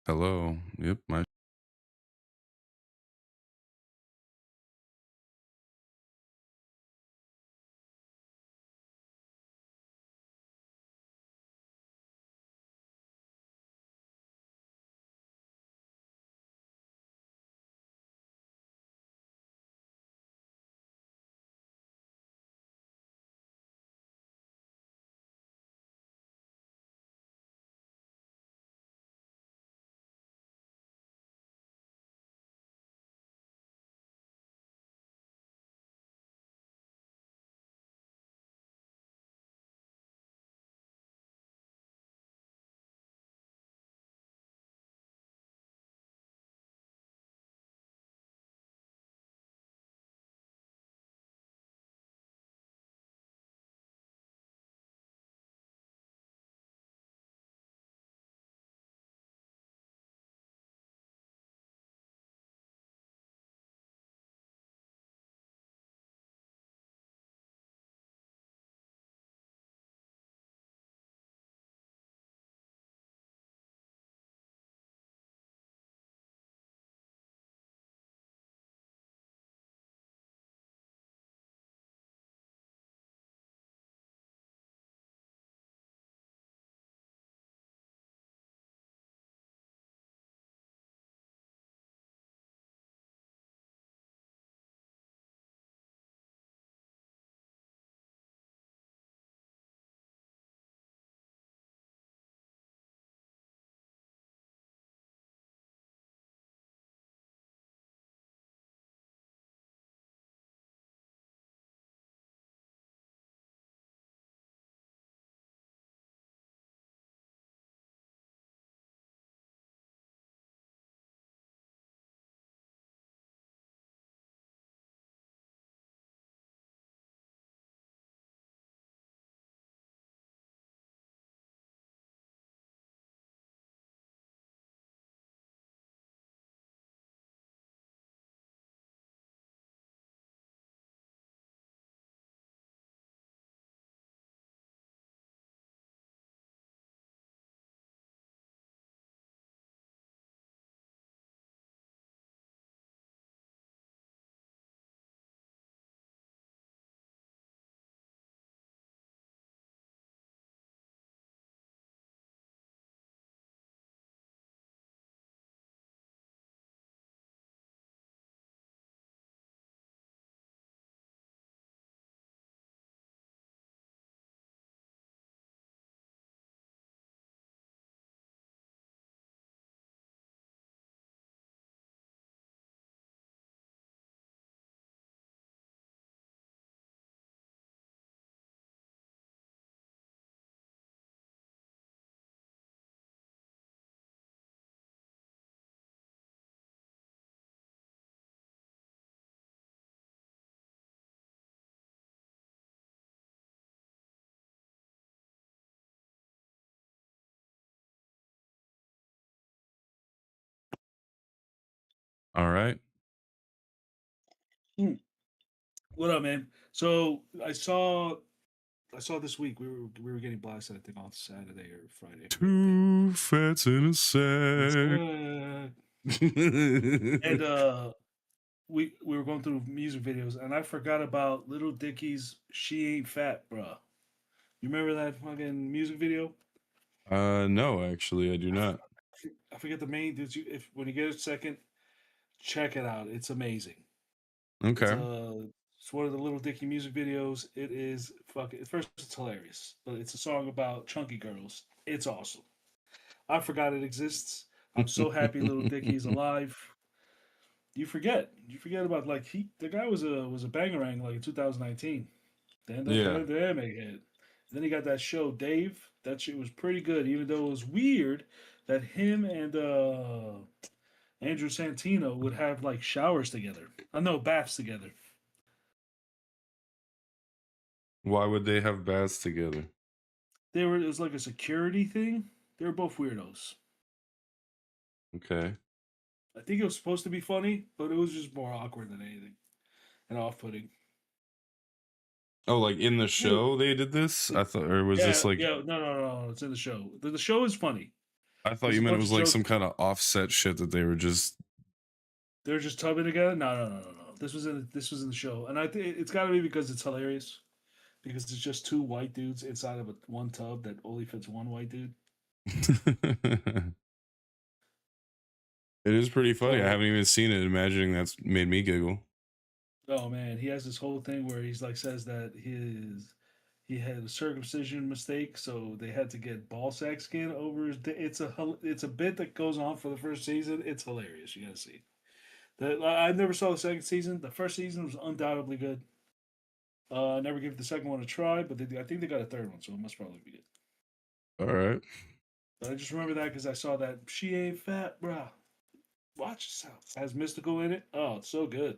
Hello. Yep. My all right. Hmm. What up, man? So I saw this week we were getting blasted, I think, on Saturday or Friday. I forget what day. Two fats in a Yes, sack. and we were going through music videos, and I forgot about Little Dicky's "She Ain't Fat," bruh. You remember that fucking music video? No, actually, I do not. I forget the main. Did you? If when you get a second, check it out. It's amazing. It's Okay. a it's one of the Little Dicky music videos. It is fucking. First, it's hilarious, but it's a song about chunky girls. It's awesome. I forgot it exists. I'm so happy Little Dicky's alive. You forget about like the guy was a bangerang like in 2019. Then Yeah. make it. Then he got that show Dave. That shit was pretty good, even though it was weird that him and Andrew Santino would have like showers together. I know baths together. Why would they have baths together? It was like a security thing. They were both weirdos. Okay. I think it was supposed to be funny, but it was just more awkward than anything and off-putting. Oh, like in the Anyway, show they did this? I thought, or was this yeah, like, yeah, no, no, no, no, it's in the show. The show is funny. I thought There's you a meant it bunch was of like jokes. some kind of offset shit that they were just. They're just tubbing together. No. This was in the show, and I think it's got to be because it's hilarious. Because it's just two white dudes inside of one tub that only fits one white dude. It is pretty funny. I So, haven't even seen it. Imagining that's made me giggle. oh man, he has this whole thing where he's like says that he had a circumcision mistake, so they had to get ball sack skin over his. It's a bit that goes on for the first season. It's hilarious. You gotta see. I never saw the second season. The first season was undoubtedly good. I never gave the second one a try, but I think they got a third one, so it must probably be good. All right. But I just remember that because I saw that she ain't fat, bruh. Watch yourself. It has mystical in it. Oh, it's so good.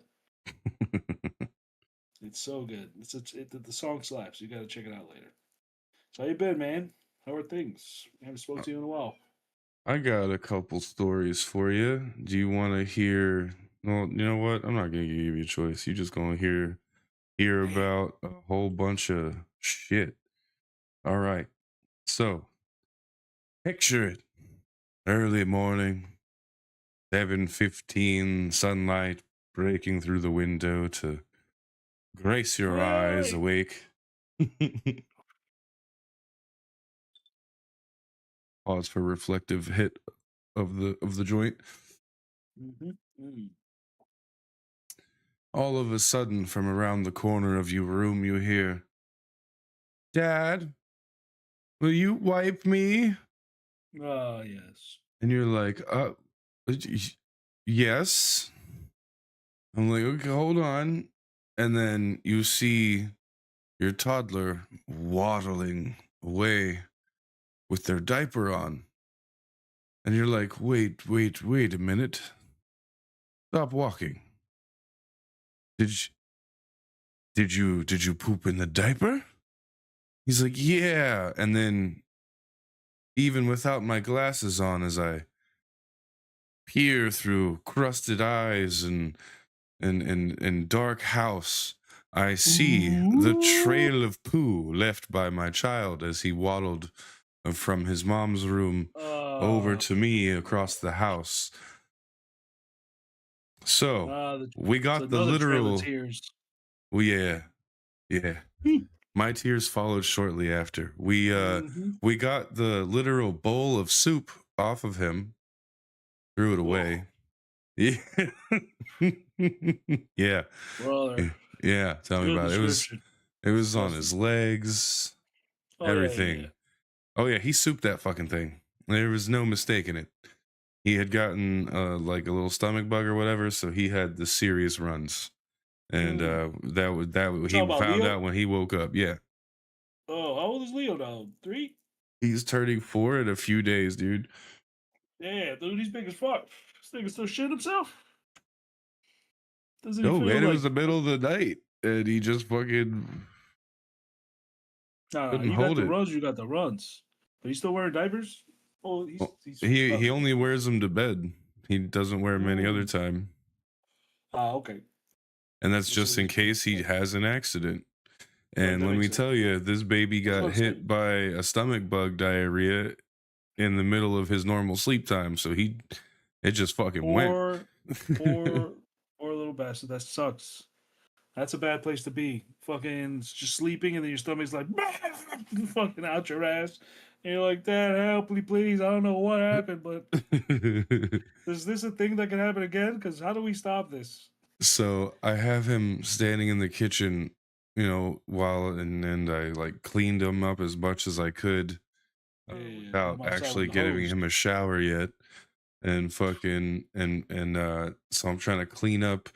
It's so good. The song slaps. You got to check it out later. So how you been, man? How are things? I haven't spoken to you in a while. I got a couple stories for you. Do you want to hear? Well, you know what? I'm not gonna give you a choice. You just gonna hear Damn. about a whole bunch of shit. All right. So picture it. Early morning, 7:15, sunlight breaking through the window to grace your eyes Hey. awake. Pause for reflective hit of the joint. Mm-hmm. All of a sudden, from around the corner of your room, you hear, "Dad, will you wipe me?" Oh yes. And you're like, yes. I'm like, okay, hold on. And then you see your toddler waddling away with their diaper on. And you're like, wait a minute. Stop walking. Did you poop in the diaper? He's like, yeah. And then even without my glasses on, as I peer through crusted eyes and dark house, I see the trail of poo left by my child as he waddled from his mom's room over to me across the house. So we it's got the another trail of literal. tears. Well, yeah. My tears followed shortly after. Mm-hmm. We got the literal bowl of soup off of him, threw it away. Yeah. Yeah. Brother. Yeah, tell me Good about it. description. It was on Disgusting. his legs, Oh everything. yeah. Oh yeah, he souped that fucking thing. There was no mistaking it. He had gotten like a little stomach bug or whatever, so he had the serious runs. And Talking he about found Leo. out when he woke up. Yeah. Oh, how old is Leo now? 3? He's turning 4 in a few days, dude. Yeah, dude, he's big as fuck. This nigga still shit himself. Doesn't he No, feel man, it was like? the middle of the night, and he just fucking Nah, couldn't you got hold the it. runs, you got the runs. But he's still wearing diapers? Oh, Well, he's he fucking. only wears them to bed. He doesn't wear them any other time, Ah, okay. and that's So just in he's wearing case he has an accident. right, And that let makes me sense. tell you, this baby I was got about to say. hit by a stomach bug diarrhea in the middle of his normal sleep time, so it just fucking went. Poor little bastard. That sucks. That's a bad place to be. Fucking just sleeping, and then your stomach's like fucking out your ass. And you're like, Dad, help me, please. I don't know what happened, but is this a thing that can happen again? Because how do we stop this? So I have him standing in the kitchen, and I like cleaned him up as much as I could Yeah, I'm without outside with actually the giving hose. him a shower yet. And fucking so I'm trying to clean up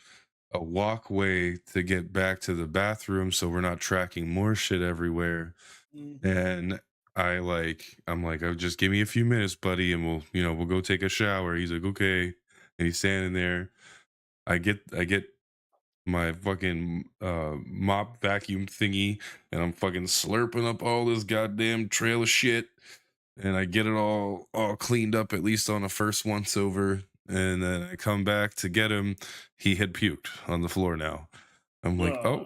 a walkway to get back to the bathroom so we're not tracking more shit everywhere. Mm-hmm. And I'm like, oh, just give me a few minutes, buddy, and we'll go take a shower. He's like, okay. And he's standing there. I get my fucking mop vacuum thingy, and I'm fucking slurping up all this goddamn trail of shit, and I get it all cleaned up, at least on a first once over. And then I come back to get him. He had puked on the floor now. I'm like, Oh, oh,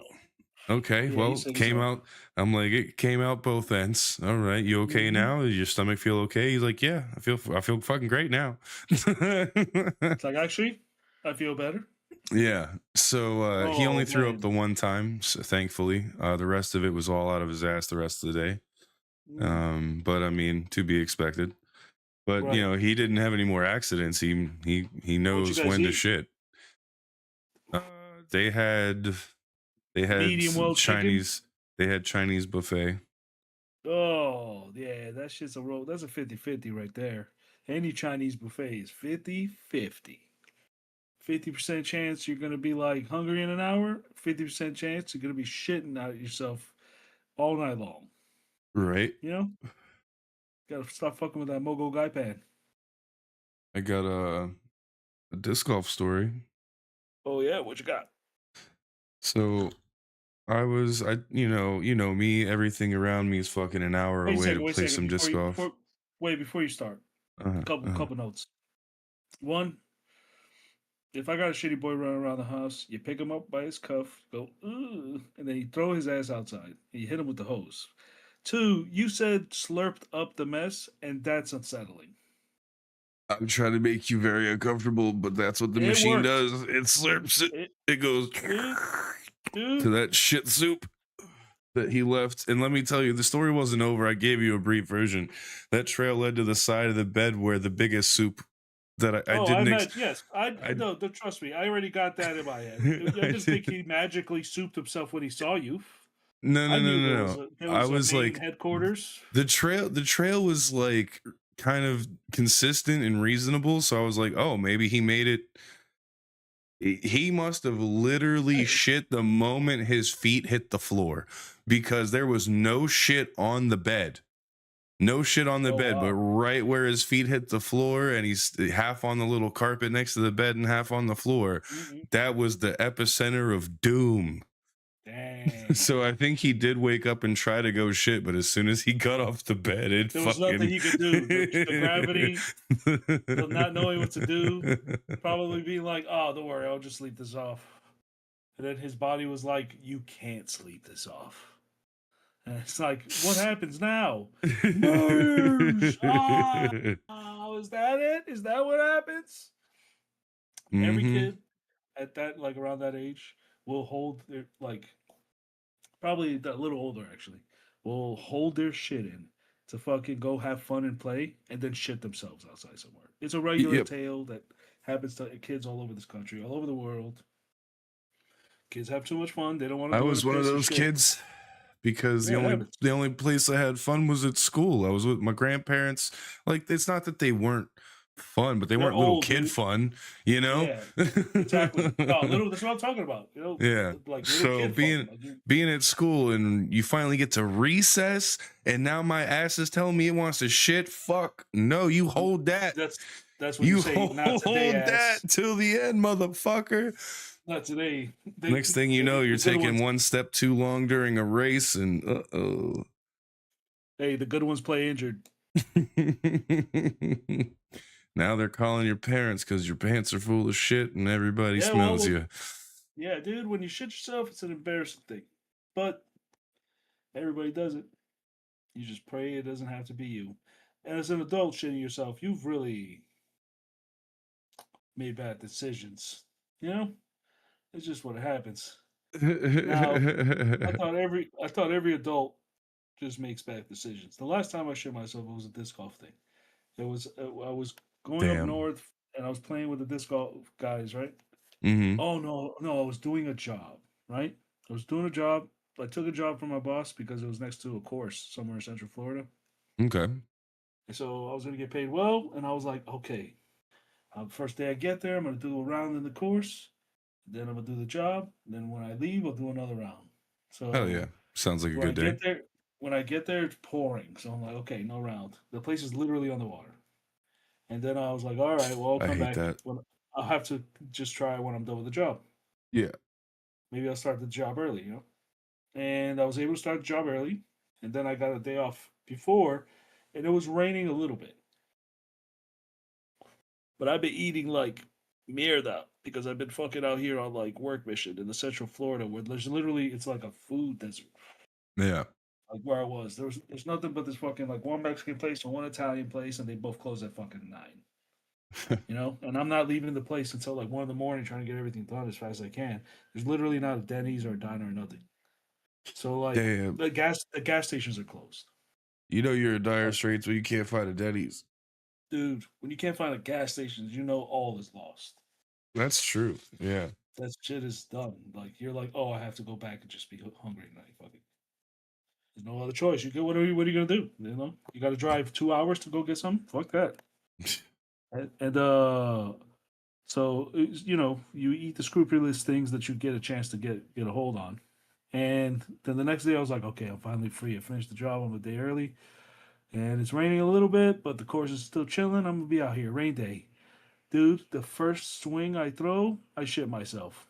Okay, Yeah, he well, said he's came over. out. I'm like, it came out both ends. All right, you okay Hmm. now? Does your stomach feel okay? He's like, yeah, I feel fucking great now. It's like, actually, I feel better. Yeah. So he only Oh threw up man. the one time, so thankfully. The rest of it was all out of his ass the rest of the day. Mm, But I mean, to be expected. But right. he didn't have any more accidents. He What you knows guys when to eat? shit. Uh, they had Medium well chicken. Chinese. They had Chinese buffet. Oh, yeah, that shit's a roll. That's a 50-50 right there. Any Chinese buffet is 50-50. 50% chance you're going to be like hungry in an hour, 50% chance you're going to be shitting out of yourself all night long. Right. You know? Got to stop fucking with that Mogo Guy pan. I got a disc golf story. Oh, yeah, what you got? So I you know me, everything around me is fucking an hour away to Wait a play second. some disc golf. Before you start, Uh-huh, uh-huh. couple notes. One, if I got a shitty boy running around the house, you pick him up by his cuff, go, ooh, and then you throw his ass outside and you hit him with the hose. Two, you said slurped up the mess, and that's unsettling. I'm trying to make you very uncomfortable, but that's what the It machine worked. does. It slurps it. It, It goes dude, to dude. that shit soup that he left. And let me tell you, the story wasn't over. I gave you a brief version. That trail led to the side of the bed where the biggest soup that I Oh, I didn't met. Yes, I no. Trust me, I already got that in my head. I I just think did he magically souped himself when he saw you. no I no no knew no no. there I was a was main like headquarters. the trail was like kind of consistent and reasonable. So I was like, oh, maybe he made it. He must have literally Hey, shit the moment his feet hit the floor because there was no shit on the bed. No shit on the oh bed, but wow. right where his feet hit the floor and he's half on the little carpet next to the bed and half on the floor. Hmm. That was the epicenter of doom. Dang. So I think he did wake up and try to go shit, but as soon as he got off the bed, it There was nothing fucking he could do. The gravity, the not knowing what to do, probably being like, "Oh, don't worry, I'll just sleep this off." And then his body was like, "You can't sleep this off." And it's like, what happens now? Merge. Ah, is that it? Is that what happens? Every Hmm. kid at that, like around that age, will hold their like probably a little older actually, will hold their shit in to fucking go have fun and play, and then shit themselves outside somewhere. It's a regular Yep. tale that happens to kids all over this country, all over the world. Kids have too much fun. They don't want to I go in a was one of piss or those shit. kids because Yeah, it happens. the only place I had fun was at school. I was with my grandparents. Like it's not that they weren't fun, but they They're weren't little old, kid dude. fun, you know? Yeah, exactly. No, little. That's what I'm talking about. Yeah. Like little So kid fun. Like being at school and you finally get to recess and now my ass is telling me it wants to shit. Fuck. No, you hold that. that's that's when you You say, "Not today, hold ass." that till the end, motherfucker. Not today. Next thing you know, you're The good taking ones. one step too long during a race and uh-oh. Hey, the good ones play injured. Now they're calling your parents because your pants are full of shit and everybody Yeah, smells you. yeah, dude. When you shit yourself, it's an embarrassing thing, but everybody does it. You just pray it doesn't have to be you. And as an adult shitting yourself, you've really made bad decisions. You know, it's just what happens. Now, I thought every adult just makes bad decisions. The last time I shit myself, it was a disc golf thing. It was I was going up Damn. north and I was playing with the disc golf guys, right? Mm-hmm. Oh no, I was doing a job, right? I was doing a job. I took a job from my boss because it was next to a course somewhere in Central Florida. Okay. And so I was gonna get paid well, and I was like, okay, first day I get there, I'm gonna do a round in the course, then I'm gonna do the job, then when I leave, I'll do another round. Hell yeah. So Sounds like a when I good day. get there, it's pouring. So I'm like, okay, no round. The place is literally on the water. And then I was like, all right, well, I'll I come hate back that. when I'll have to just try when I'm done with the job. Yeah. Maybe I'll start the job early, you know? And I was able to start the job early. And then I got a day off before, and it was raining a little bit. But I've been eating like mierda because I've been fucking out here on like work mission in the Central Florida where there's literally it's like a food desert. Yeah. Like where I was, there's nothing but this fucking like one Mexican place and one Italian place, and they both close at fucking 9. You know, and I'm not leaving the place until like 1 in the morning, trying to get everything done as fast as I can. There's literally not a Denny's or a diner or nothing. So like Damn. the gas stations are closed. You know you're in dire Like, straits when you can't find a Denny's. dude, when you can't find a gas station, you know all is lost. That's true. Yeah. That shit is done. Like you're like, oh, I have to go back and just be hungry tonight. Fuck it. There's no other choice. You go. What are you gonna do? You know, you got to drive 2 hours to go get something. Fuck that. And so you know, you eat the scrupulous things that you get a chance to get a hold on. And then the next day, I was like, okay, I'm finally free. I finished the job. I'm a day early, and it's raining a little bit, but the course is still chilling. I'm gonna be out here. Rain day, dude. The first swing I throw, I shit myself.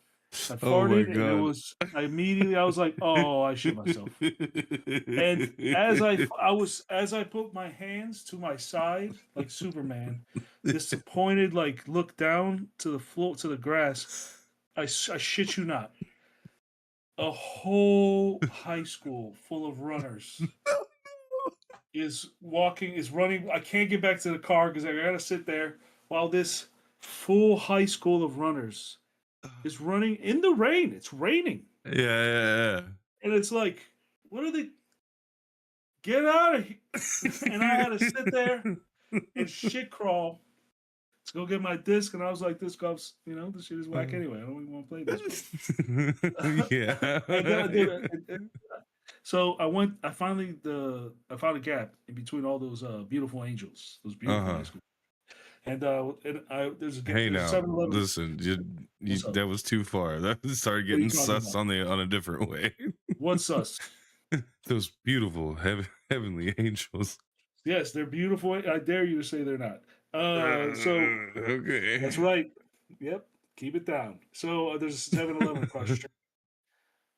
I Oh my farted, and god. I was like, oh, I shit myself. And as I put my hands to my side like Superman, disappointed, like look down to the floor to the grass. I shit you not, a whole high school full of runners is running. I can't get back to the car because I gotta sit there while this full high school of runners is running in the rain. It's raining, Yeah. and it's like, what are they? Get out of here! And I had to sit there and shit crawl to go get my disc, and I was like, "This golf's, this shit is whack anyway. I don't even want to play this." Yeah. and then I did it. So I found a gap in between all those beautiful angels, those beautiful Uh-huh. high school, and I Hey there's a now, 7-Eleven. listen, What's up? that was too far. That started What are you getting talking sus about? on a different way. What's sus? Those beautiful heavenly angels. Yes, they're beautiful. I dare you to say they're not. So that's Okay. right. Yep, keep it down. So there's a 7-Eleven across the street.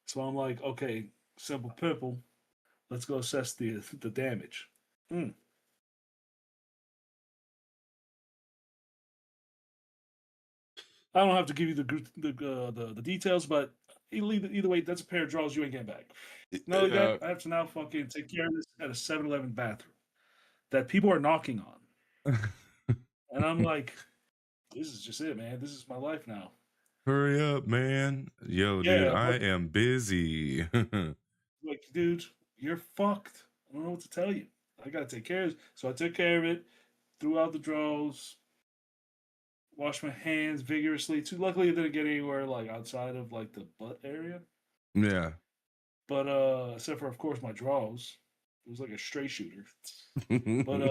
So I'm like, okay, simple pimple. Let's go assess the damage. Mm. I don't have to give you the details, but either way, that's a pair of drawers you ain't getting back. Not only that, Uh, I have to now fucking take care of this at a 7-Eleven bathroom that people are knocking on, and I'm like, this is just it, man. This is my life now. hurry up, man. Yo, dude, Yeah, I but am busy. like, dude, you're fucked. I don't know what to tell you. I gotta take care of it. So I took care of it, threw out the drawers, washed my hands vigorously. Too luckily, it didn't get anywhere like outside of like the butt area. Yeah. But except for of course my drawers. It was like a straight shooter. But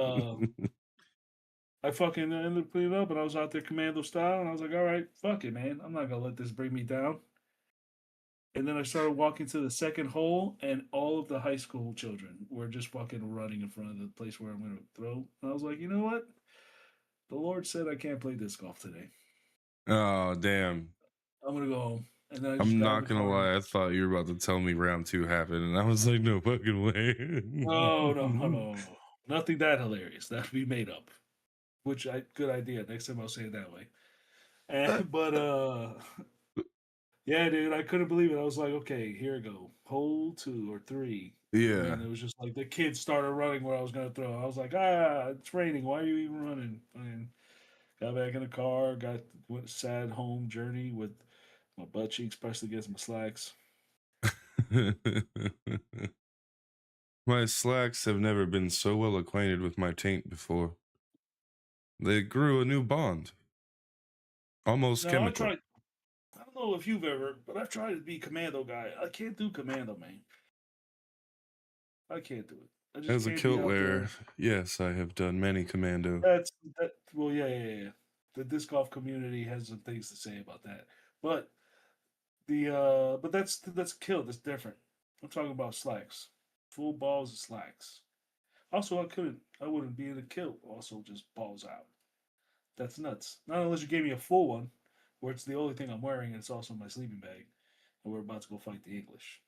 I fucking ended up cleaning up, and I was out there commando style, and I was like, all right, fuck it, man. I'm not gonna let this bring me down. And then I started walking to the second hole, and all of the high school children were just fucking running in front of the place where I'm gonna throw. And I was like, you know what? The Lord said I can't play disc golf today. Oh, damn. I'm gonna go home. And then I just I'm got in not the gonna car. lie. I thought you were about to tell me round two happened, and I was like, no fucking No, no, no, way. no, no. Nothing that hilarious. That'd be made up. Good idea. Next time I'll say it that way. But yeah, dude, I couldn't believe it. I was like, okay, here we go. Hole 2 or 3. And Yeah. then it was just like the kids started running where I was gonna throw. I was like, it's raining. Why are you even running? And got back in the car, went sad home journey with my butt cheeks pressed against my slacks. My slacks have never been so well acquainted with my taint before. They grew a new bond, almost Now chemical. I don't know if you've ever, but I've tried to be commando guy. I can't do commando, man. I can't do it. I just As a can't be kilt out wearer, there. yes, I have done many commando. Well, yeah. The disc golf community has some things to say about that. But but that's kill. That's different. I'm talking about slacks. Full balls of slacks. Also, I wouldn't be in a kill. Also, just balls out. That's nuts. Not unless you gave me a full one, where it's the only thing I'm wearing and it's also my sleeping bag, and we're about to go fight the English.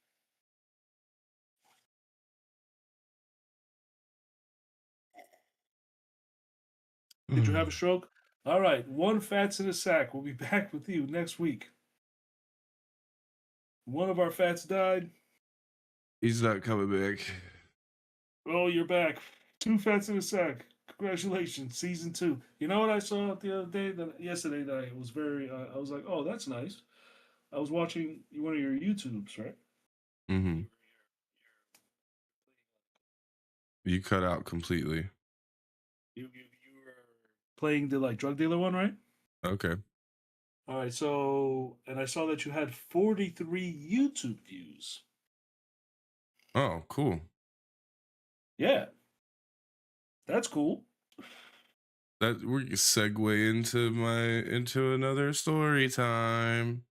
Did you have a stroke? All right, one Fats in a Sack. We'll be back with you next week. One of our Fats died. He's not coming back. Oh, you're back. Two Fats in a Sack. Congratulations, season 2. You know what I saw the other day? Yesterday that I was very. I was like, oh, that's nice. I was watching one of your YouTubes, right? Mm-hmm. You cut out completely. You were playing the like drug dealer one, right? Okay. All right. So, and I saw that you had 43 YouTube views. Oh, cool. Yeah, that's cool. That we segue into another story time.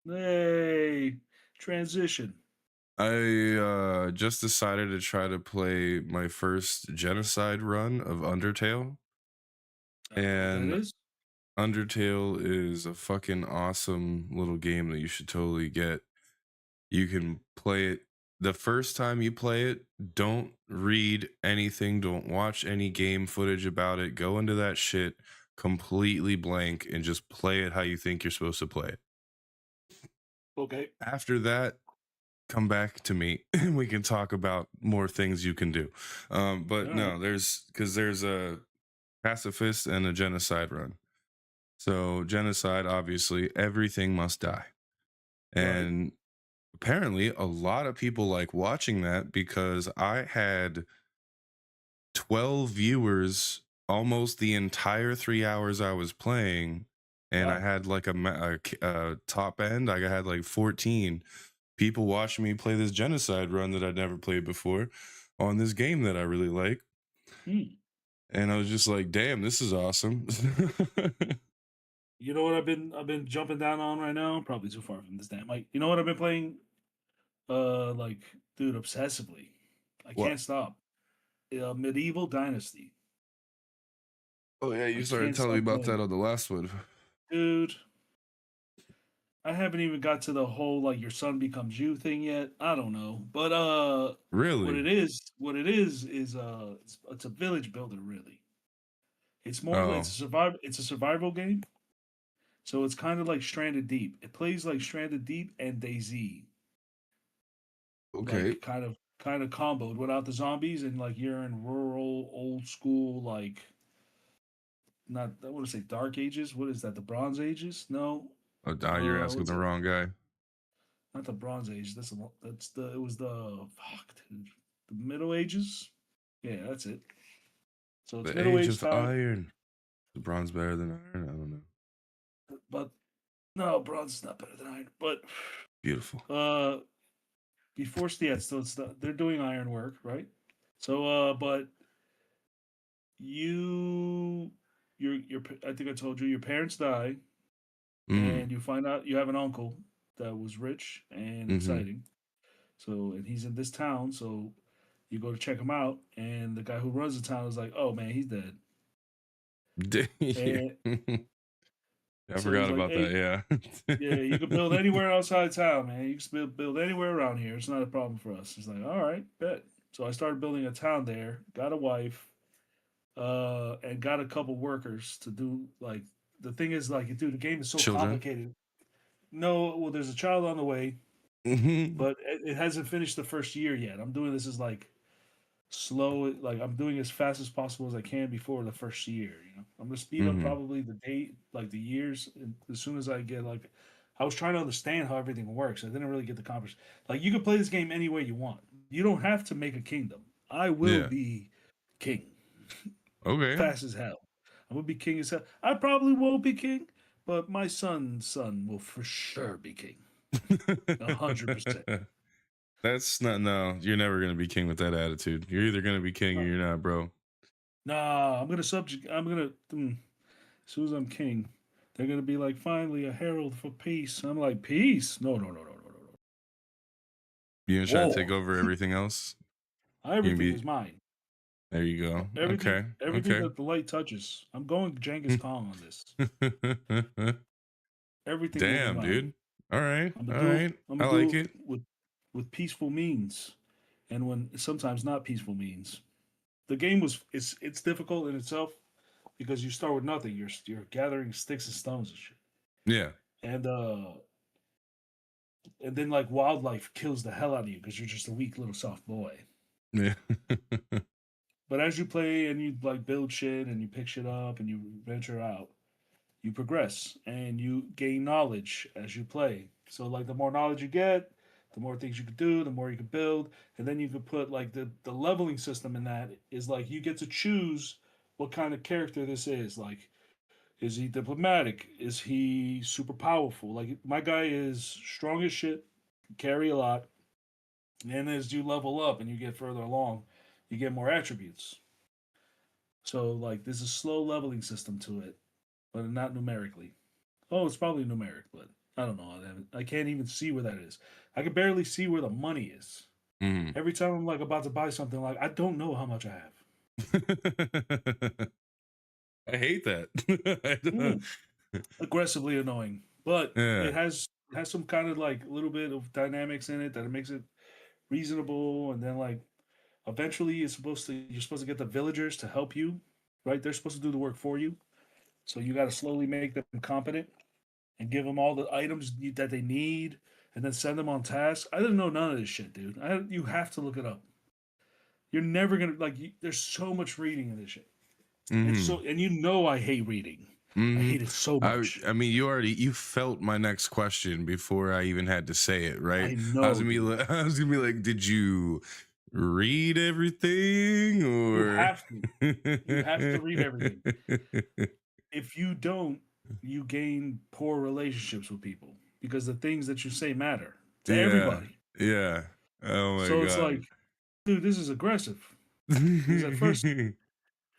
Hey, transition. I just decided to try to play my first genocide run of Undertale. I don't know what that And is. Undertale is a fucking awesome little game that you should totally get. You can play it the first time you play it. Don't read anything, don't watch any game footage about it. Go into that shit completely blank and just play it how you think you're supposed to play it. Okay. After that, come back to me and we can talk about more things you can do. But All no, right. there's a pacifist and a genocide run. So genocide, obviously, everything must die. Right. And apparently a lot of people like watching that because I had 12 viewers almost the entire 3 hours I was playing, and I Wow. had like a top end. I had like 14 people watching me play this genocide run that I'd never played before on this game that I really like. Hmm. And I was just like, damn, this is awesome. You know what I've been jumping down on right now? Probably too far from this damn mic. You know what I've been playing? Like, dude, obsessively. I What? can't stop. Medieval Dynasty. Oh yeah, I you started can't telling me stop about playing that it, on the last one. dude. I haven't even got to the whole like your son becomes you thing yet. I don't know, but Really? what it is it's a village builder really. It's more Oh, it's a survival game. So it's kind of like Stranded Deep. It plays like Stranded Deep and DayZ, okay. like kind of comboed without the zombies, and like you're in rural, old school, like not I want to say Dark Ages. What is that? The Bronze Ages? No. Oh, you're asking What's the it? wrong guy. Not the Bronze Age. That's the it was the fuck dude. The Middle Ages. Yeah, that's it. So it's The Middle Age Age of time, Iron. The bronze better than iron? I don't know. but no, bronze is not better than iron. But Beautiful. uh, before yeah, so they're doing iron work, right? So but you, I think I told you your parents die, Mm. and you find out you have an uncle that was rich and Mm-hmm. exciting. So and he's in this town, so you go to check him out, and the guy who runs the town is like, "Oh man, he's dead." Yeah. And I so he's forgot like, about "Hey, that. yeah, you can build Yeah. anywhere outside town, man. You can build anywhere around here. It's not a problem for us." It's like, "All right, bet." So I started building a town there. Got a wife, and got a couple workers to do like the thing is like, dude, the game is so Children. complicated. No, well, there's a child on the way, Mm-hmm. but it hasn't finished the first year yet. I'm doing this as like slow, like I'm doing as fast as possible as I can before the first year. You know, I'm gonna speed up Mm-hmm. probably the date, like the years, and as soon as I get like, I was trying to understand how everything works. I didn't really get the conversation. Like you can play this game any way you want. You don't have to make a kingdom. I will Yeah. be king, Okay. fast as hell. I'm gonna be king as hell. I probably won't be king, but my son's son will for sure be king. 100%. That's not, no, you're never gonna be king with that attitude. You're either gonna be king or you're not, bro. Nah, I'm gonna. As soon as I'm king, they're gonna be like, finally a herald for peace. I'm like, peace? No, no, no, no, no, no, no. You gonna try to take War. over everything else? You can Everything be is mine. there you go. Everything, Okay. everything Okay. that the light touches. I'm going Genghis Khan on this. Everything will be Damn, mine. dude. All right. I'm All gonna do it. right. I'm I gonna like do it it. with peaceful means, and when sometimes not peaceful means. The game was it's difficult in itself because you start with nothing. You're gathering sticks and stones and shit. Yeah. And then like wildlife kills the hell out of you because you're just a weak little soft boy. Yeah. But as you play and you like build shit and you pick shit up and you venture out, you progress and you gain knowledge as you play. So like the more knowledge you get, the more things you can do, the more you can build, and then you can put like the leveling system in that is like you get to choose what kind of character this is. Like, is he diplomatic? Is he super powerful? Like my guy is strong as shit, carry a lot, and as you level up and you get further along, you get more attributes. So like there's a slow leveling system to it, but not numerically. Oh, it's probably numeric, but I don't know. I can't even see where that is. I can barely see where the money is. Mm. Every time I'm like about to buy something, like I don't know how much I have. I hate that. Mm, aggressively annoying, but Yeah. it has some kind of like little bit of dynamics in it that it makes it reasonable. And then like eventually, you're supposed to get the villagers to help you, right? They're supposed to do the work for you. So you got to slowly make them competent and give them all the items that they need, and then send them on tasks. I didn't know none of this shit, dude. You have to look it up. You're never gonna like. There's so much reading in this shit. It's Mm-hmm. so, and you know I hate reading. I Mm-hmm. hate it so much. I mean, you felt my next question before I even had to say it, right? I know, dude. I was gonna be like, did you read everything You or? have to. You have to read everything. If you don't, you gain poor relationships with people because the things that you say matter to Yeah, everybody. yeah. Oh my So it's god. like, dude, this is aggressive. Because at first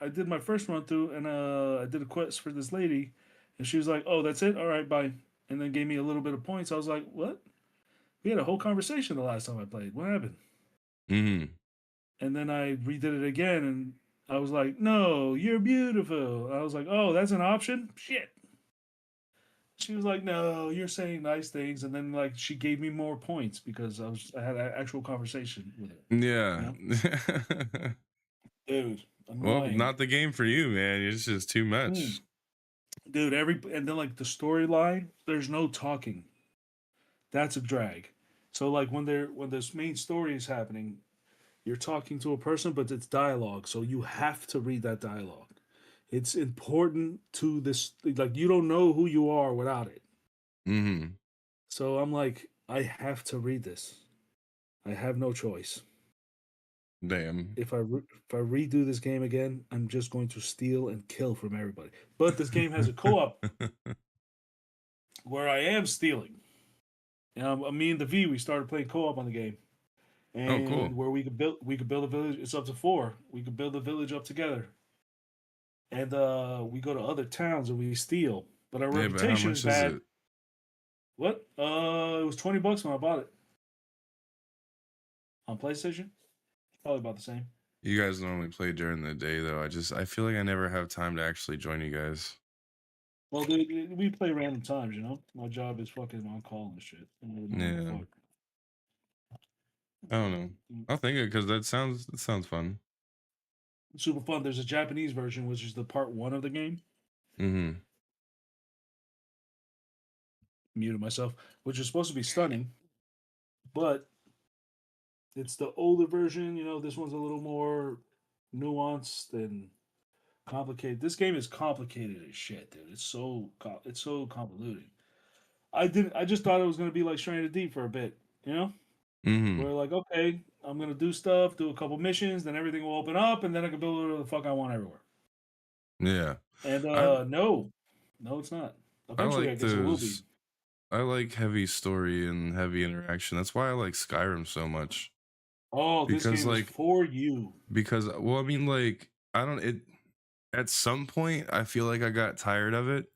I did my first run through and I did a quest for this lady and she was like, "Oh, that's it? All right, bye." And then gave me a little bit of points. I was like, "What? We had a whole conversation the last time I played. What happened?" Mm-hmm. And then I redid it again and I was like, "No, you're beautiful." I was like, "Oh, that's an option?" Shit. She was like, "No, you're saying nice things." And then like she gave me more points because I had an actual conversation with her. You Yeah. know? Dude, Well, annoying. not the game for you, man. It's just too Mm. much. Dude, and then like the storyline, there's no talking. That's a drag. So like when this main story is happening, you're talking to a person, but it's dialogue. So you have to read that dialogue. It's important to this. Like you don't know who you are without it. Mm-hmm. So I'm like, I have to read this. I have no choice. Damn. If I redo this game again, I'm just going to steal and kill from everybody. But this game has a co-op where I am stealing. And me and the V, we started playing co-op on the game, Oh, cool. and where we could build a village. It's up to four. We could build a village up together, and we go to other towns and we steal. But our Yeah, but how reputation is much is bad. it? What? It was $20 when I bought it on PlayStation. Probably about the same. You guys normally play during the day, though. I feel like I never have time to actually join you guys. Well, dude, we play random times. You know, my job is fucking on call and shit. I don't really know what the Yeah, fuck. I don't know. I'll think it because that sounds fun. Super fun. There's a Japanese version, which is the part one of the game. Mm-hmm. Muted myself, which is supposed to be stunning, but it's the older version. You know, this one's a little more nuanced and complicated. This game is complicated as shit, dude. It's so convoluted. I just thought it was gonna be like Stranded Deep for a bit. You know, Mm-hmm. where like okay, I'm gonna do stuff, do a couple missions, then everything will open up, and then I can build whatever the fuck I want everywhere. Yeah. And I no, it's not. I Eventually, I like guess it will be. those. I like heavy story and heavy interaction. That's why I like Skyrim so much. Oh, this Because game is like for you. well, I mean, like I don't it. At some point, I feel like I got tired of it,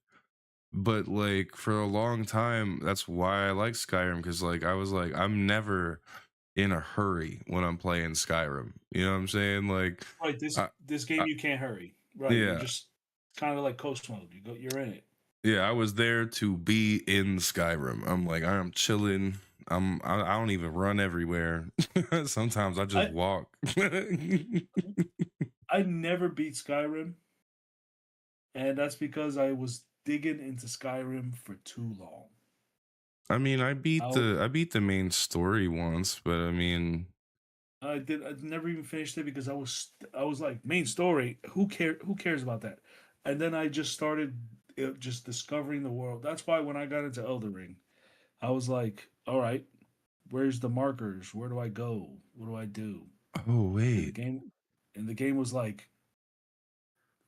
but like for a long time, that's why I like Skyrim. Because like I was like, I'm never in a hurry when I'm playing Skyrim. You know what I'm saying? Like, Right, I, this game I you can't hurry. Right, you're yeah. just kind of like coast mode. You're in it. Yeah, I was there to be in Skyrim. I'm like, I'm chilling. I don't even run everywhere. Sometimes I just I walk. I never beat Skyrim and that's because I was digging into Skyrim for too long. I mean, I I beat the main story once, but I mean, I did. I never even finished it because I was like main story. Who cares about that? And then I just started just discovering the world. That's why when I got into Elder Ring, I was like, all right, where's the markers? Where do I go? What do I do? oh And the wait, game, and the game was like,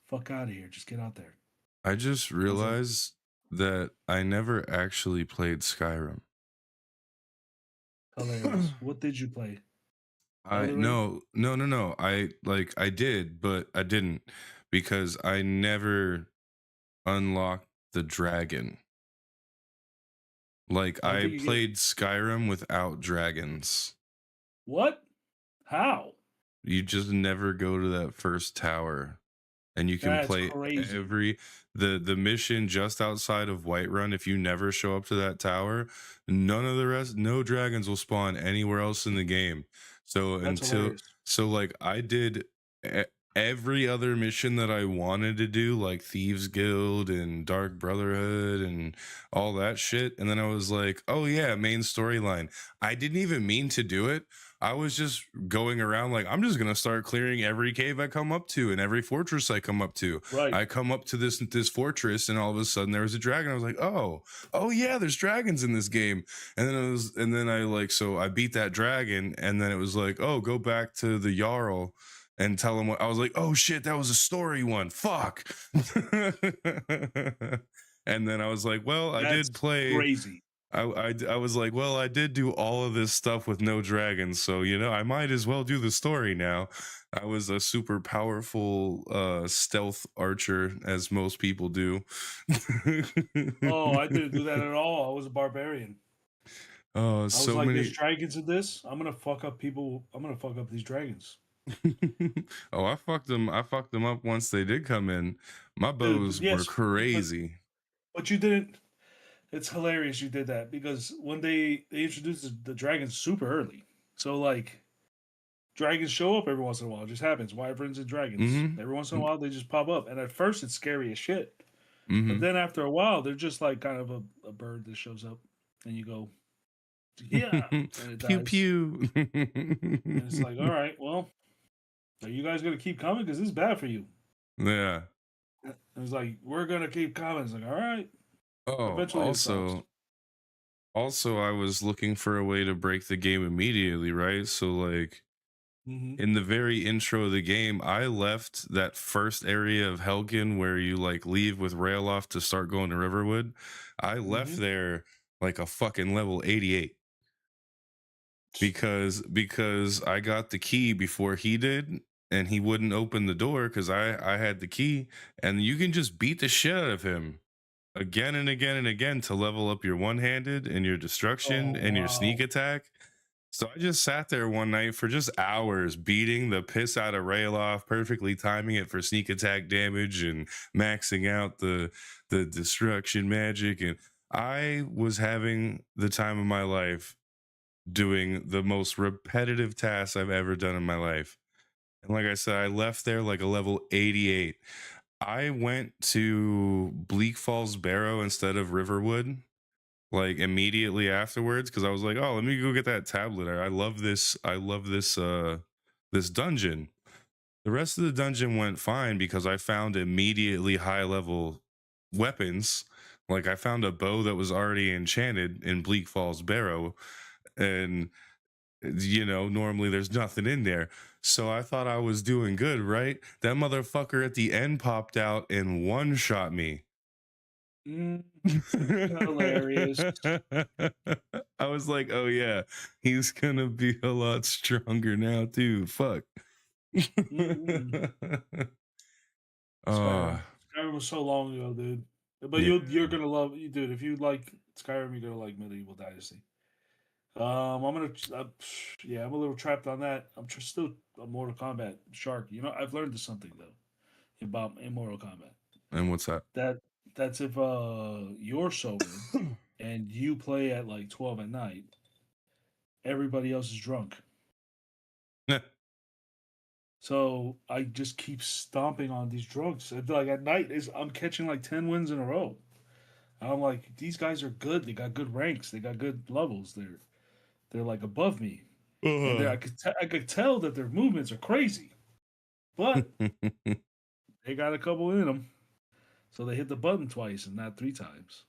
fuck out of here, just get out there. I just I was like, realized that I never actually played Skyrim. hilarious. What did you play? I Elder Ring? no no no no. I did, but I didn't because I never unlocked the dragon. Like I don't I think you get played Skyrim without dragons. what? How? You just never go to that first tower and you can That's play crazy. every the mission just outside of Whiterun. If you never show up to that tower, none of the rest, no dragons will spawn anywhere else in the game. So That's until hilarious. like I did e- every other mission that I wanted to do, like Thieves Guild and Dark Brotherhood and all that shit, and then I was like, oh yeah, main storyline. I didn't even mean to do it. I was just going around like I'm just gonna start clearing every cave I come up to and every fortress I come up to. Right. I come up to this fortress and all of a sudden there was a dragon. I was like, oh yeah, there's dragons in this game. And then I like so I beat that dragon and then it was like, oh, go back to the Jarl and tell him what I was like, oh shit, that was a story one. Fuck. And then I was like, well, I That's did play crazy. I was like, well, I did do all of this stuff with no dragons, so you know, I might as well do the story now. I was a super powerful stealth archer, as most people do. Oh, I didn't do that at all. I was a barbarian. Oh, I was so like, there's many. dragons in this. I'm gonna fuck up people. I'm gonna fuck up these dragons. Oh, I fucked them up once they did come in. My Dude, bows were yes, crazy. but you didn't. It's hilarious you did that because when they introduced the dragons super early, so like dragons show up every once in a while. It just happens. Wyverns and dragons. Mm-hmm. Every once in a while they just pop up, and at first it's scary as shit. But Mm-hmm. then after a while, they're just like kind of a bird that shows up, and you go, yeah, and it Pew dies. pew. And it's like, all right, well, are you guys gonna keep coming? Because this is bad for you. Yeah. And it's like, we're gonna keep coming. It's like, all right. Oh, Eventually it stops. also I was looking for a way to break the game immediately, right? So like Hmm. in the very intro of the game, I left that first area of Helgen where you like leave with Rayloft to start going to Riverwood. I left Hmm. there like a fucking level 88 because I got the key before he did and he wouldn't open the door cuz I had the key and you can just beat the shit out of him again and again and again to level up your one-handed and your destruction Oh and your sneak wow. attack. So I just sat there one night for just hours beating the piss out of Rayloff, perfectly timing it for sneak attack damage and maxing out the destruction magic. And I was having the time of my life doing the most repetitive tasks I've ever done in my life. And like I said, I left there like a level 88. I went to Bleak Falls Barrow instead of Riverwood like immediately afterwards because I was like, oh, let me go get that tablet. I love this. I love this dungeon. The rest of the dungeon went fine because I found immediately high level weapons. Like I found a bow that was already enchanted in Bleak Falls Barrow, and you know, normally there's nothing in there. So I thought I was doing good, right? That motherfucker at the end popped out and one shot me. Mm, hilarious. I was like, oh yeah, he's gonna be a lot stronger now too. Fuck. Mm-mm. uh Skyrim was so long ago, dude. But yeah. you're gonna love you, dude. If you like Skyrim, you're gonna like Medieval Dynasty. I'm gonna, yeah, I'm a little trapped on that. Still a Mortal Kombat shark. You know, I've learned something though about in Mortal Kombat. And what's that? That that's if you're sober and you play at like 12 at night, everybody else is drunk. So I just keep stomping on these drugs. Like at night, is I'm catching like 10 wins in a row. And I'm like, these guys are good. They got good ranks. They got good levels. They're like above me, and Uh-huh. I could tell that their movements are crazy, but they got a couple in them. So they hit the button twice and not 3 times,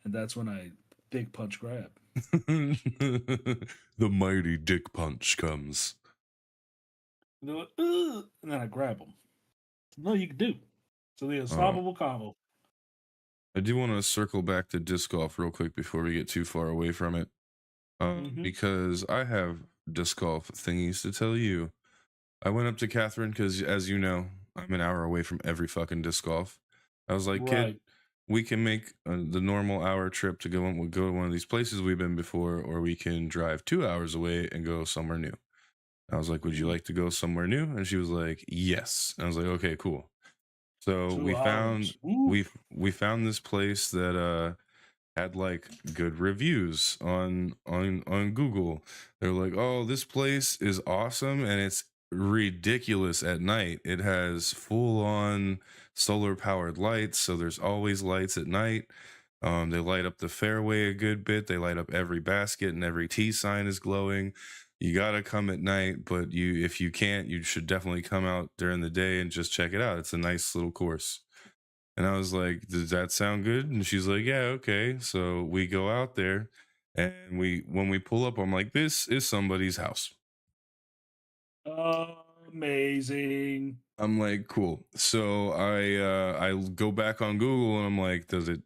and that's when I big punch grab. The mighty dick punch comes. And they're like, ugh, and then I grab them. No, you can do. So the Oh, unstoppable combo. I do want to circle back to disc golf real quick before we get too far away from it. Mm-hmm. Because I have disc golf thingies to tell you. I went up to Catherine because, as you know, I'm an hour away from every fucking disc golf. I was like, kid, Right. we can make the normal hour trip to go to one of these places we've been before, or we can drive 2 hours away and go somewhere new. I was like, would you Mm. like to go somewhere new? And she was like, yes. And I was like, okay, cool. So 2 hours. Woo. we found this place that had like good reviews on Google. They're like, "Oh, this place is awesome and it's ridiculous at night. It has full on solar powered lights, so there's always lights at night. They light up the fairway a good bit. They light up every basket and every tee sign is glowing. You got to come at night, but if you can't, you should definitely come out during the day and just check it out. It's a nice little course." And I was like, "Does that sound good?" And she's like, "Yeah, okay." So we go out there, and when we pull up, I'm like, "This is somebody's house." Amazing. I'm like, "Cool." So I go back on Google and I'm like, "Does it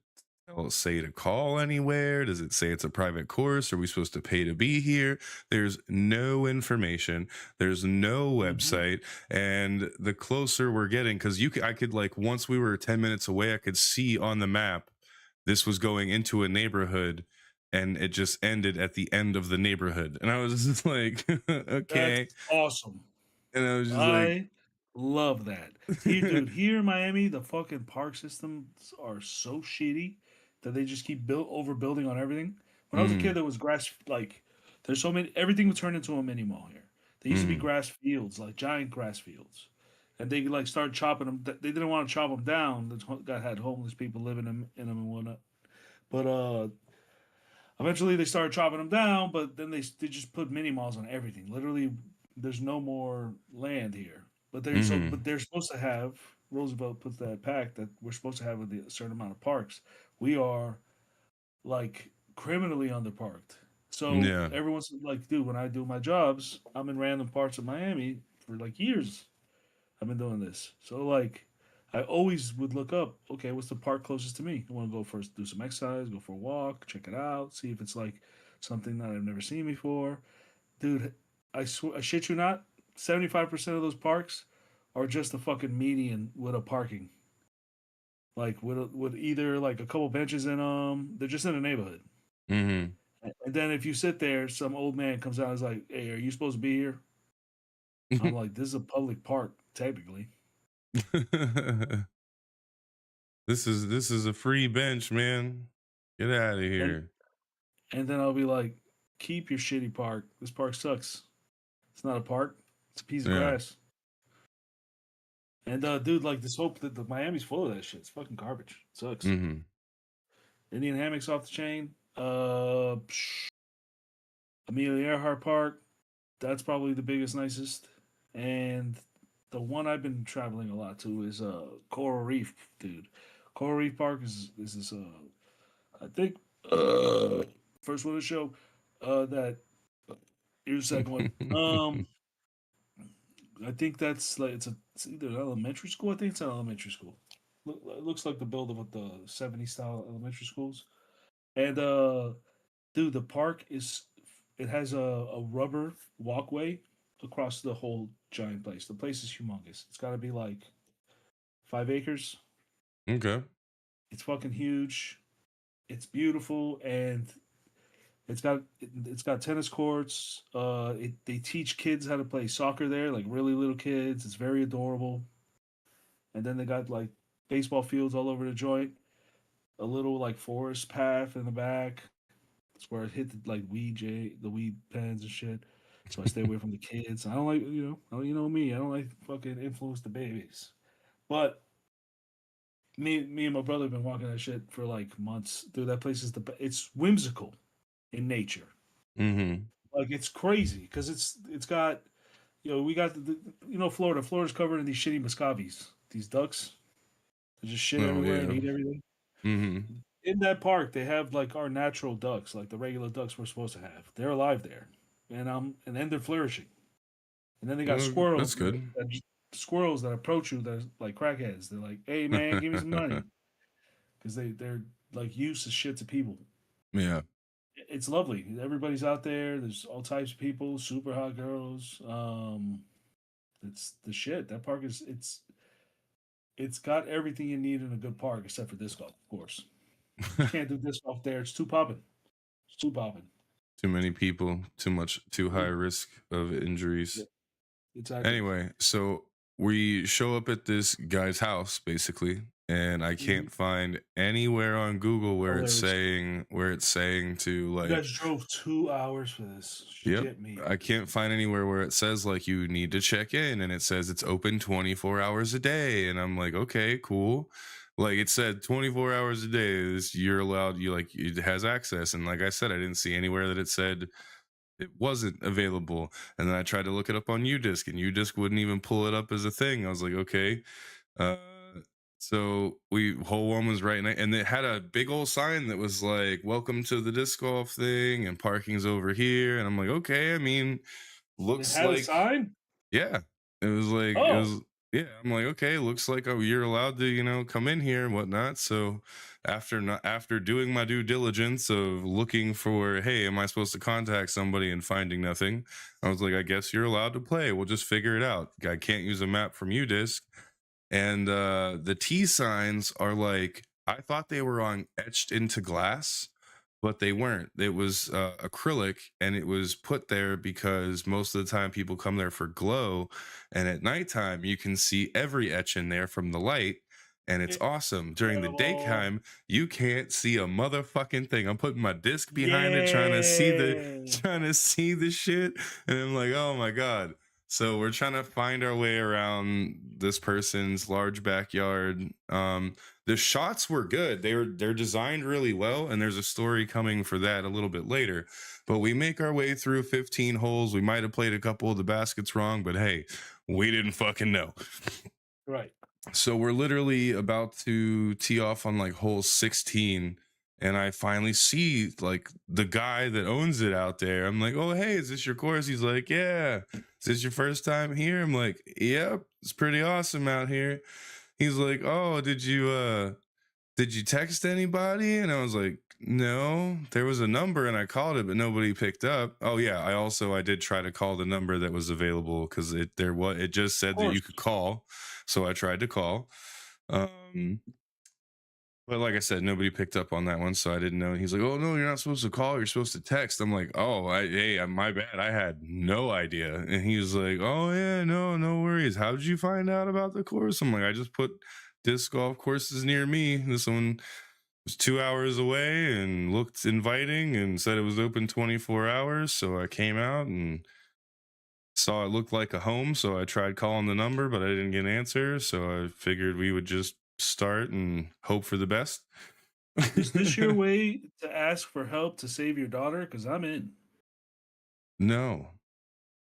say to call anywhere? Does it say it's a private course? Are we supposed to pay to be here?" There's no information. There's no Mm-hmm. website. And the closer we're getting, because I could like once we were 10 minutes away, I could see on the map this was going into a neighborhood, and it just ended at the end of the neighborhood. And I was just like, That's okay. awesome. And I was just like, I love that. Here, dude, here in Miami, the fucking park systems are so shitty that they just keep overbuilding on everything. When I was a kid, mm, there was grass, like, there's so many, everything was turned into a mini mall here. There used to be mm, grass fields, like giant grass fields. And they like started chopping them. They didn't want to chop them down. The guy had homeless people living in them and whatnot. But eventually they started chopping them down. But then they just put mini malls on everything. Literally, there's no more land here. mm, But they're supposed to have. Roosevelt puts that pact that we're supposed to have a certain amount of parks. We are like criminally underparked. So yeah. everyone's like, dude, when I do my jobs, I'm in random parts of Miami for like years. I've been doing this. So like I always would look up, okay, what's the park closest to me? I want to go first do some exercise, go for a walk, check it out, see if it's like something that I've never seen before. Dude, I shit you not, 75% of those parks are just a fucking median with a parking. Like with either like a couple benches in them. They're just in a neighborhood. Mm-hmm. And then if you sit there, some old man comes out and is like, "Hey, are you supposed to be here?" I'm like, "This is a public park, technically." This is a free bench, man. Get out of And here. and then I'll be like, "Keep your shitty park. This park sucks. It's not a park. It's a piece of Yeah. grass." And dude, like this whole the Miami's full of that shit. It's fucking garbage. It sucks. Mm-hmm. Indian hammocks off the chain. Amelia Earhart Park. That's probably the biggest, nicest. And the one I've been traveling a lot to is Coral Reef, dude. Coral Reef Park is this I think first one to show that here's the second one. I think that's like it's either an elementary school. I think it's an elementary school. It looks like the build of the 70s style elementary schools. And dude, the park is it has a rubber walkway across the whole giant place. The place is humongous. It's got to be like 5 acres. Okay. It's fucking huge. It's beautiful, and it's got tennis courts. They teach kids how to play soccer there, like really little kids. It's very adorable. And then they got like baseball fields all over the joint. A little like forest path in the back. It's where it hit the, like the weed pens and shit. So I stay away from the kids. I don't like, you know me. I don't like fucking influence the babies. But me and my brother have been walking that shit for like months. Dude, that place is it's whimsical in nature. Mm-hmm. Like it's crazy because it's got we got Florida. Florida's covered in these shitty muscavies. These ducks. They just shit Oh everywhere and yeah. eat everything. Mm-hmm. In that park, they have like our natural ducks, like the regular ducks we're supposed to have. They're alive there, and then they're flourishing. And then they got Well, squirrels that's good. squirrels that approach you that are like crackheads. They're like, "Hey man, give me some money," because they're like used to shit to people. Yeah. It's lovely. Everybody's out there. There's all types of people, super hot girls. It's the shit. That park is it's got everything you need in a good park except for disc golf, of course. You can't do disc golf there. It's too popping. It's too popping. Too many people, too high Yeah, risk of yeah, injuries. exactly. Anyway, so we show up at this guy's house basically, and I Hmm. can't find anywhere on Google Hilarious. where it's saying to You like, guys drove 2 hours for this. yep. Shit me. I can't find anywhere where it says like you need to check in, and it says it's open 24 hours a day, and I'm like, okay, cool. Like it said 24 hours a day you're allowed, you like it has access, and like I said, I didn't see anywhere that it said it wasn't available. And then I tried to look it up on Udisk, and Udisk wouldn't even pull it up as a thing. I was like, okay. Uh, so we hole one was right, and it had a big old sign that was like, "Welcome to the disc golf thing," and parking's over here. And I'm like, okay. I mean, It looks had a like sign? yeah. It was like it Oh, was yeah. I'm like, okay, looks like you're allowed to come in here and whatnot. So after doing my due diligence of looking for, hey, am I supposed to contact somebody and finding nothing, I was like, I guess you're allowed to play. We'll just figure it out. I can't use a map from Udisk, and the T signs are like, I thought they were on etched into glass, but they weren't. It was acrylic, and it was put there because most of the time people come there for glow, and at nighttime you can see every etch in there from the light, and it's awesome. During the incredible. daytime you can't see a motherfucking thing. I'm putting my disc behind it Yeah. trying to see the shit, and I'm like, oh my god. So we're trying to find our way around this person's large backyard. The shots were good. They're designed really well, and there's a story coming for that a little bit later. But we make our way through 15 holes. We might have played a couple of the baskets wrong, but hey, we didn't fucking know. Right. So we're literally about to tee off on like hole 16, and I finally see like the guy that owns it out there. I'm like, oh hey, is this your course? He's like, yeah. Is this your first time here? I'm like, yep, it's pretty awesome out here. He's like, oh, did you text anybody? And I was like, no. There was a number and I called it, but nobody picked up. Oh yeah, I did try to call the number that was available because it just Of said that course. you could call. So I tried to call. But like I said, nobody picked up on that one, so I didn't know. He's like, "Oh no, you're not supposed to call. You're supposed to text." I'm like, "Oh, my bad. I had no idea." And he was like, "Oh yeah, no worries. How did you find out about the course?" I'm like, "I just put disc golf courses near me. This one was 2 hours away and looked inviting and said it was open 24 hours. So I came out and saw it looked like a home. So I tried calling the number, but I didn't get an answer. So I figured we would just start and hope for the best." Is this your way to ask for help to save your daughter? Because I'm in. No.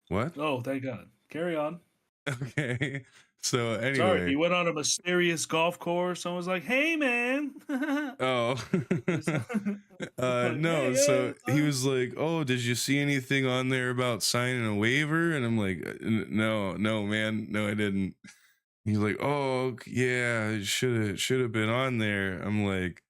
What? Oh, thank God. Carry on. Okay. So Sorry, he anyway, went on a mysterious golf course. Someone was like, "Hey, man." oh, Like, no. hey, So he was like, "Oh, did you see anything on there about signing a waiver?" And I'm like, No, man, no, I didn't." He's like, "Oh, yeah, it should have been on there." I'm like,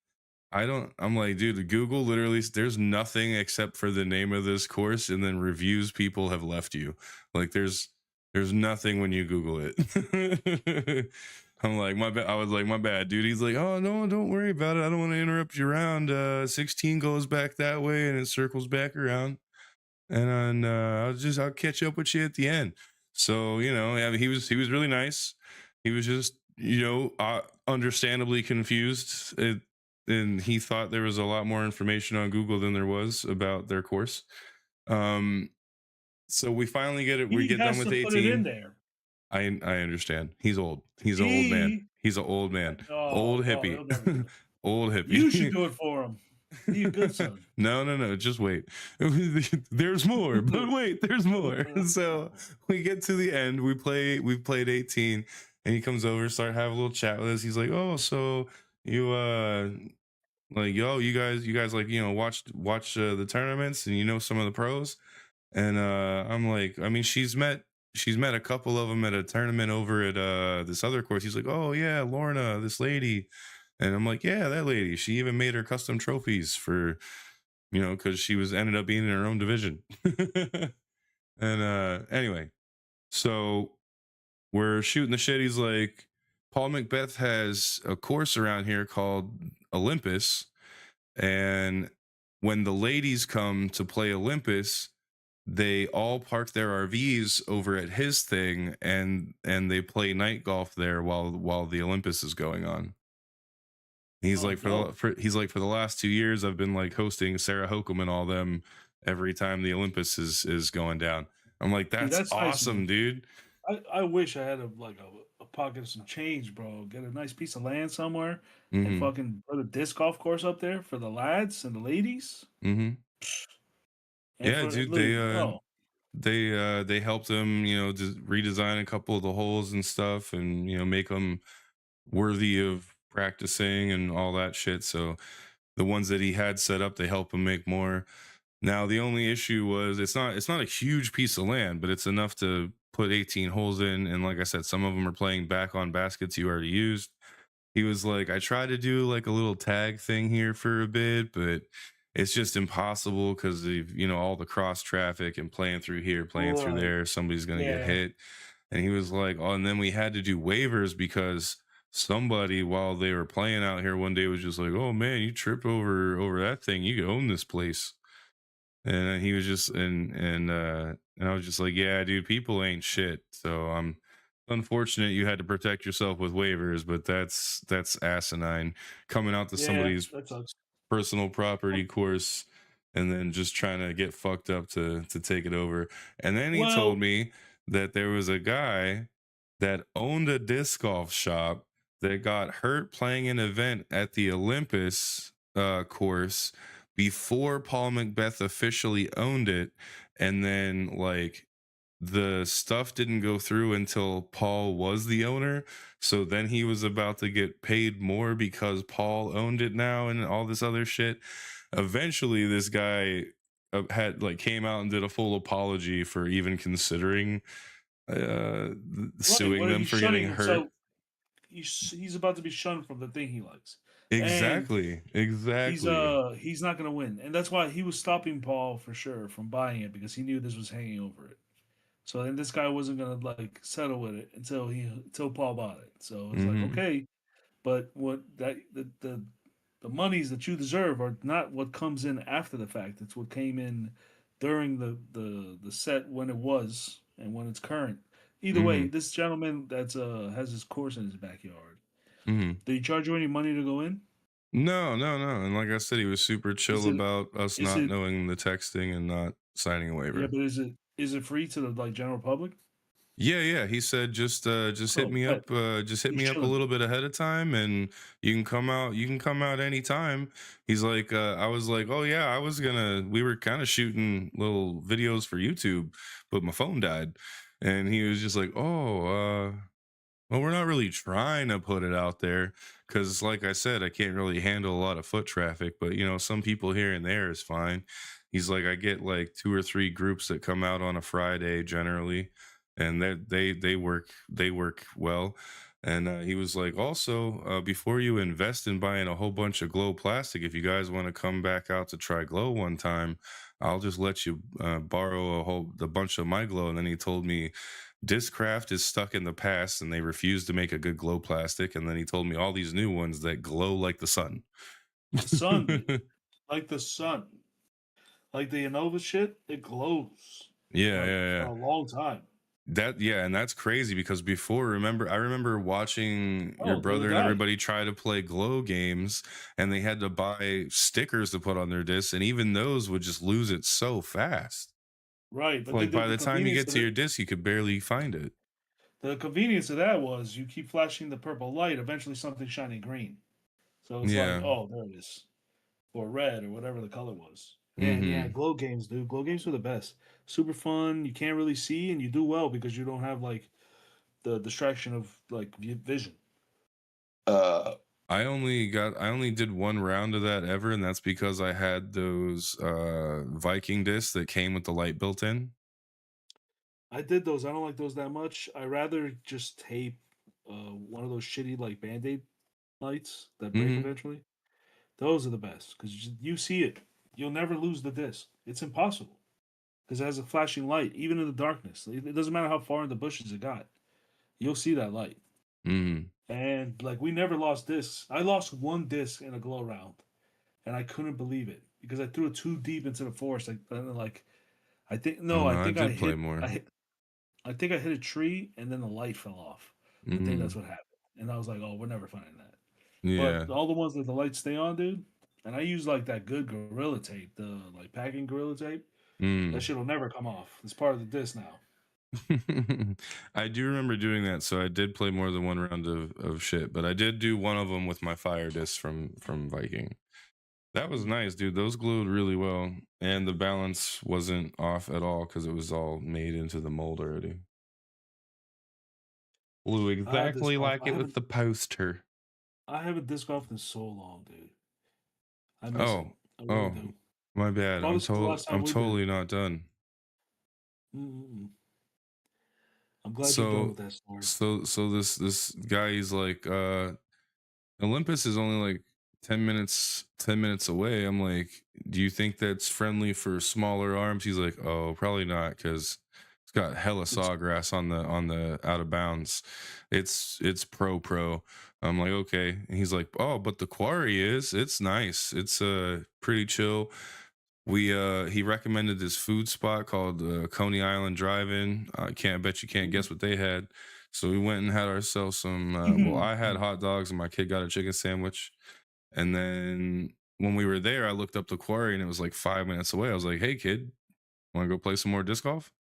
I'm like, dude, Google literally, there's nothing except for the name of this course, and then reviews people have left you. Like, there's nothing when you Google it. I'm like, my bad. I was like, my bad, dude. He's like, oh no, don't worry about it. I don't want to interrupt you around. 16 goes back that way and it circles back around. And then I'll catch up with you at the end. So, I mean, he was really nice. He was just, understandably confused. And he thought there was a lot more information on Google than there was about their course. Um, So we finally get it. We He get done has with to put it in 18. there. I understand. He's old. He's an old man. He He's an old man. oh Old no, hippie. he'll never do it. Old You should hippie. do it for him. He a good son. No. Just wait. There's more, but wait, there's more. So we get to the end. We've played 18, and he comes over, start having a little chat with us. He's like, "Oh, so you like yo, you guys like watch the tournaments and you know some of the pros." And I'm like, I mean, she's met a couple of them at a tournament over at this other course. He's like, "Oh yeah, Lorna, this lady." And I'm like, "Yeah, that lady. She even made her custom trophies for, because she was ended up being in her own division." And anyway, so we're shooting the shit. He's like, Paul Macbeth has a course around here called Olympus, and when the ladies come to play Olympus, they all park their RVs over at his thing, and they play night golf there while the Olympus is going on. He's Oh, like dope. for the last 2 years I've been like hosting Sarah Hokum and all them every time the Olympus is going down. I'm like, Dude, that's that's nice, awesome, man. dude. I wish I had a pocket of some change, bro. Get a nice piece of land somewhere and Mm-hmm. fucking put a disc golf course up there for the lads and the ladies. Mm-hmm. And Yeah, for dude. look, oh They helped him, just redesign a couple of the holes and stuff, and make them worthy of practicing and all that shit. So the ones that he had set up, they help him make more. Now the only issue was it's not a huge piece of land, but it's enough to put 18 holes in. And like I said, some of them are playing back on baskets you already used. He was like, I tried to do like a little tag thing here for a bit, but it's just impossible because of all the cross traffic and playing through here, playing through right. there, somebody's gonna get Yeah. hit. And he was like, oh, and then we had to do waivers because somebody while they were playing out here one day was just like, oh man, you tripped over that thing, you could own this place. And he was just and I was just like, yeah, dude, people ain't shit. So I'm unfortunate you had to protect yourself with waivers, but that's asinine coming out to Yeah, somebody's that sucks. personal property course and then just trying to get fucked up to take it over. And then he told Well, me that there was a guy that owned a disc golf shop that got hurt playing an event at the Olympus course before Paul Macbeth officially owned it, and then like the stuff didn't go through until Paul was the owner. So then he was about to get paid more because Paul owned it now and all this other shit. Eventually, this guy had like came out and did a full apology for even considering uh right. suing What are them you for getting shunning? hurt. So he's about to be shunned from the thing he likes, and Exactly. Exactly. he's not gonna win, and that's why he was stopping Paul for sure from buying it because he knew this was hanging over it. So then this guy wasn't gonna like settle with it until Paul bought it. So it's like Hmm. okay, but what that the monies that you deserve are not what comes in after the fact. It's what came in during the set when it was and when it's current. Either way, Hmm. this gentleman that's has his course in his backyard. Hmm. Did he charge you any money to go in? No. And like I said, he was super Is chill it about us is not it knowing the texting and not signing a yeah, waiver. but is it free to the like general public? Yeah. He said just hit Oh, me bet. up, just hit He's me up a chilling. little bit ahead of time and you can come out anytime. He's like, I was like, oh yeah, we were kind of shooting little videos for YouTube, but my phone died. And he was just like, oh, well, we're not really trying to put it out there because, like I said, I can't really handle a lot of foot traffic, but some people here and there is fine. He's like, I get like two or three groups that come out on a Friday generally, and they work well. And he was like, also, before you invest in buying a whole bunch of glow plastic, if you guys want to come back out to try glow one time, I'll just let you borrow a bunch of my glow. And then he told me Discraft is stuck in the past and they refuse to make a good glow plastic. And then he told me all these new ones that glow like the sun. The sun, dude. Like the sun. Like the Innova shit, it glows. Yeah, Like yeah, for yeah. a long time. And that's crazy because before, I remember watching your Oh, they're the brother and guy. everybody try to play glow games and they had to buy stickers to put on their discs, and even those would just lose it so fast. Right, but Like by the the time you convenience get of to it your disc, you could barely find it. the convenience of that was you keep flashing the purple light, eventually something shining green. So it's like, Yeah. oh, there it is. Or red or whatever the color was. And yeah, Mm-hmm. glow games, dude. Glow games were the best. Super fun. You can't really see, and you do well because you don't have like the distraction of like vision. I only did one round of that ever, and that's because I had those Viking discs that came with the light built in. I did those. I don't like those that much. I rather just tape one of those shitty like band-aid lights that break Mm-hmm. eventually. Those are the best because you see it. You'll never lose the disc. It's impossible because it has a flashing light, even in the darkness. It doesn't matter how far in the bushes it got. You'll see that light. Mm-hmm. And like we never lost discs. I lost one disc in a glow round, and I couldn't believe it because I threw it too deep into the forest. Like I think Oh no, no, I did play more. I think I hit a tree and then the light fell off. I think Mm-hmm. that's what happened. And I was like, oh, we're never finding that. Yeah. But all the ones that the lights stay on, dude. And I use like that good gorilla tape, the like packing gorilla tape. That Mm. shit will never come off. It's part of the disc now. I do remember doing that, so I did play more than one round of shit, but I did do one of them with my fire disc from Viking. That was Mm. nice, dude. Those glued really well, and the balance wasn't off at all because it was all made into the mold already. Blew Disc exactly golf. like it with the poster. I haven't disc golfed in so long, dude. I miss it. Oh, I really oh, do. my bad. Probably since the last time I'm we did it. totally not done. Mm-mm. I'm glad you're done So with that story. so this guy, he's like, Olympus is only like 10 minutes away. I'm like, do you think that's friendly for smaller arms? He's like, oh, probably not, because it's got hella It's sawgrass on the out of bounds. It's pro. I'm like, okay. And he's like, oh, but the quarry it's nice. It's pretty chill. We he recommended this food spot called Coney Island Drive-In. I can't bet you can't guess what they had. So we went and had ourselves some. Well, I had hot dogs and my kid got a chicken sandwich. And then when we were there, I looked up the quarry and it was like 5 minutes away. I was like, "Hey, kid, want to go play some more disc golf?"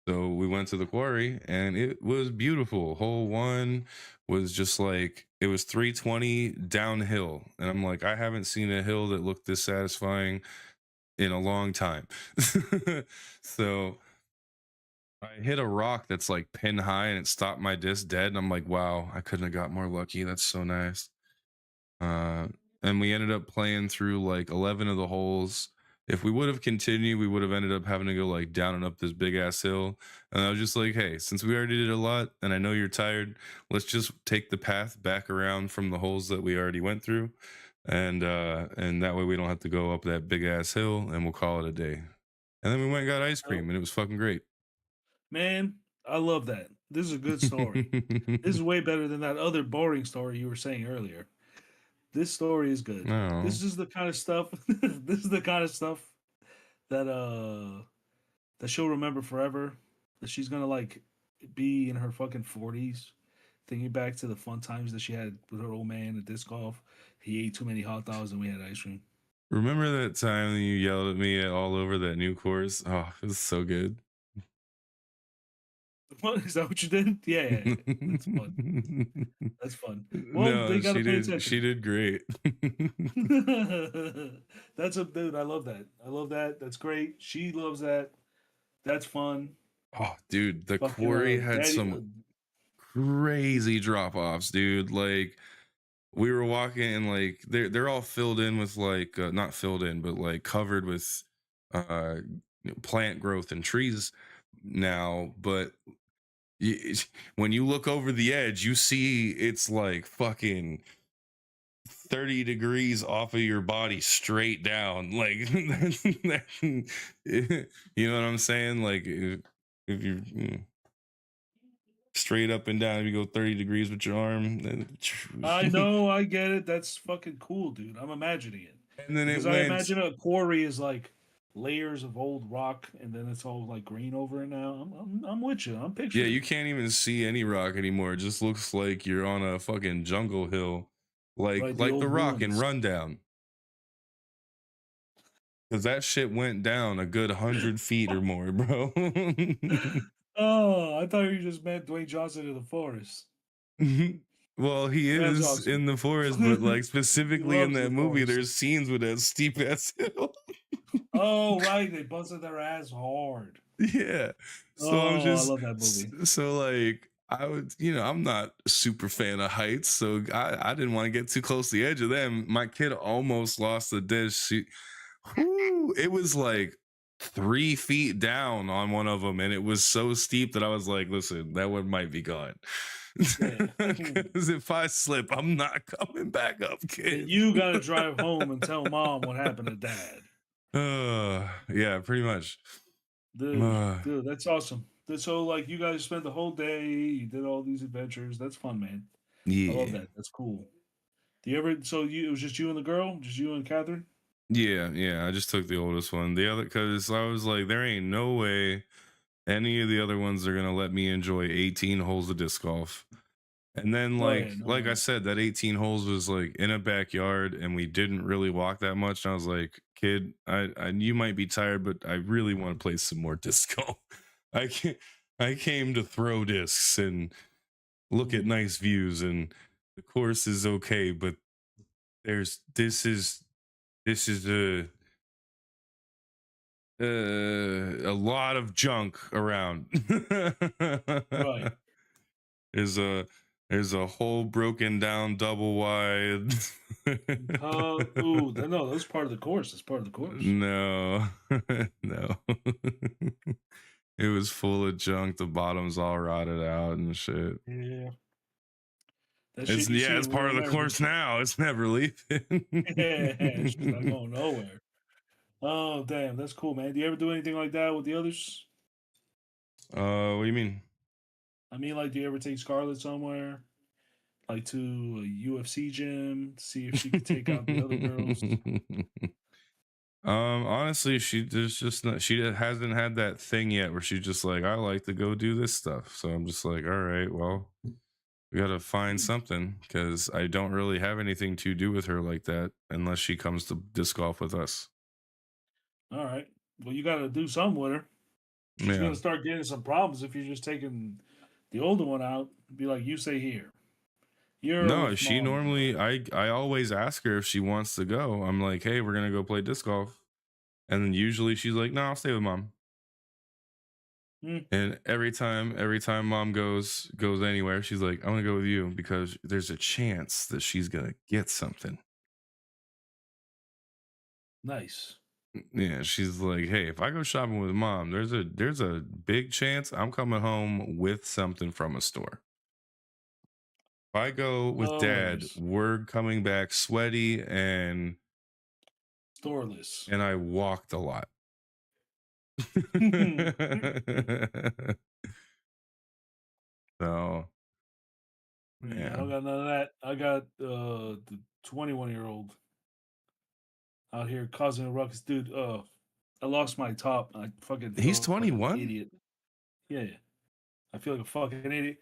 So we went to the quarry and it was beautiful. Hole one was just like it was 320 downhill, and I'm like, I haven't seen a hill that looked this satisfying in a long time. So I hit a rock that's like pin high and it stopped my disc dead. And I'm like, wow, I couldn't have got more lucky. That's so nice. Uh, and we ended up playing through like 11 of the holes. If we would have continued, we would have ended up having to go like down and up this big ass hill. And I was just like, hey, since we already did a lot and I know you're tired, let's just take the path back around from the holes that we already went through. And that way we don't have to go up that big ass hill, and we'll call it a day. And then we went and got ice oh, cream and it was fucking great. man, I love that. This is a good story. This is way better than that other boring story you were saying earlier. This story is good. No. This is the kind of stuff. This is the kind of stuff that that she'll remember forever. That she's gonna like be in her fucking 40s, thinking back to the fun times that she had with her old man at disc golf. He ate too many hot dogs and we had ice cream. Remember that time you yelled at me all over that new course? Oh, it was so good. What is that? What you did? Yeah, yeah, yeah. That's fun. That's fun. Well, they No, gotta pay she attention. did great. That's a dude. I love that. I love that. That's great. She loves that. That's fun. Oh, dude, the Fucking quarry had daddy. some crazy drop offs, dude. Like we were walking and like they're all filled in with like not filled in, but like covered with uh plant growth and trees now. But when you look over the edge, you see it's like fucking 30 degrees off of your body straight down. Like you know what I'm saying? Like if you straight up and down, if you go 30 degrees with your arm, then I know. I get it. That's fucking cool, dude. I'm imagining it and then it because I went. imagine a quarry is like layers of old rock, and then it's all like green over it now. I'm with you. I'm Yeah, picturing you it. can't even see any rock anymore. It just looks like you're on a fucking jungle hill, Right, the like the old Rock in ruins. Rundown. Because that shit went down a good 100 feet or more, bro. Oh, I thought you just meant Dwayne Johnson in the forest. Well, he That's is awesome. in the forest, but like He specifically in loves the that movie, forest. there's scenes with that steep ass hill. Oh, right. They busted their ass hard. Yeah. So I'm Oh, I just love that movie. so like I would, I'm not a super fan of heights, so I didn't want to get too close to the edge of them. My kid almost lost the dish. It was like 3 feet down on one of them, and it was so steep that I was like, "Listen, that one might be gone." Yeah. Because if I slip, I'm not coming back up, And kid. you got to drive home and tell mom what happened to dad. Yeah, pretty much. Dude, Uh, dude, that's awesome. So, like, you guys spent the whole day, you did all these adventures. That's fun, man. I love yeah. that. That's cool. Do you ever, so it was just you and the girl? Just you and Catherine? Yeah. I just took the oldest one. The other, because I was like, there ain't no way any of the other ones are gonna let me enjoy 18 holes of disc golf. And then, Oh, yeah, no like I way. said, that 18 holes was like in a backyard, and we didn't really walk that much. And I was like, kid, I you might be tired, but I really want to play some more disc golf. I can I came to throw discs and look at Mhm. nice views, and the course is okay, but this is a lot of junk around. Right. there's a there's a whole broken down double wide. Ooh, no, that's part of the course. That's part of the course. No. No. It was full of junk. The bottom's all rotted out and shit. Yeah. That It's shit you see it's in part Little of the American. course now. It's never leaving. Yeah, it's just not going nowhere. Oh, damn, that's cool, man. Do you ever do anything like that with the others? What do you mean? I mean, like, do you ever take Scarlett somewhere, like to a UFC gym, to see if she could take out the other girls? Honestly, there's just not, she hasn't had that thing yet where she's just like, I like to go do this stuff. So I'm just like, all right, well, we gotta find something, because I don't really have anything to do with her like that unless she comes to disc golf with us. All right. Well, you got to do something with her. She's Yeah. gonna start getting some problems if you're just taking the older one out. Be like, you stay here. You're No, with she mom normally, tomorrow. I always ask her if she wants to go. I'm like, hey, we're gonna go play disc golf. And then usually she's like, no, I'll stay with mom. Hmm, And every time mom goes anywhere, she's like, I'm gonna go with you because there's a chance that she's gonna get something. nice. Yeah, she's like, hey, if I go shopping with mom, there's a big chance I'm coming home with something from a store. If I go with dad, Hilarious. we're coming back sweaty Storeless. and I walked a lot. So Yeah, I yeah. don't got none of that. I got the 21-year-old out here causing a ruckus, dude. I lost my top. I fucking He's feel like an 21? idiot. Yeah, yeah. I feel like a fucking idiot.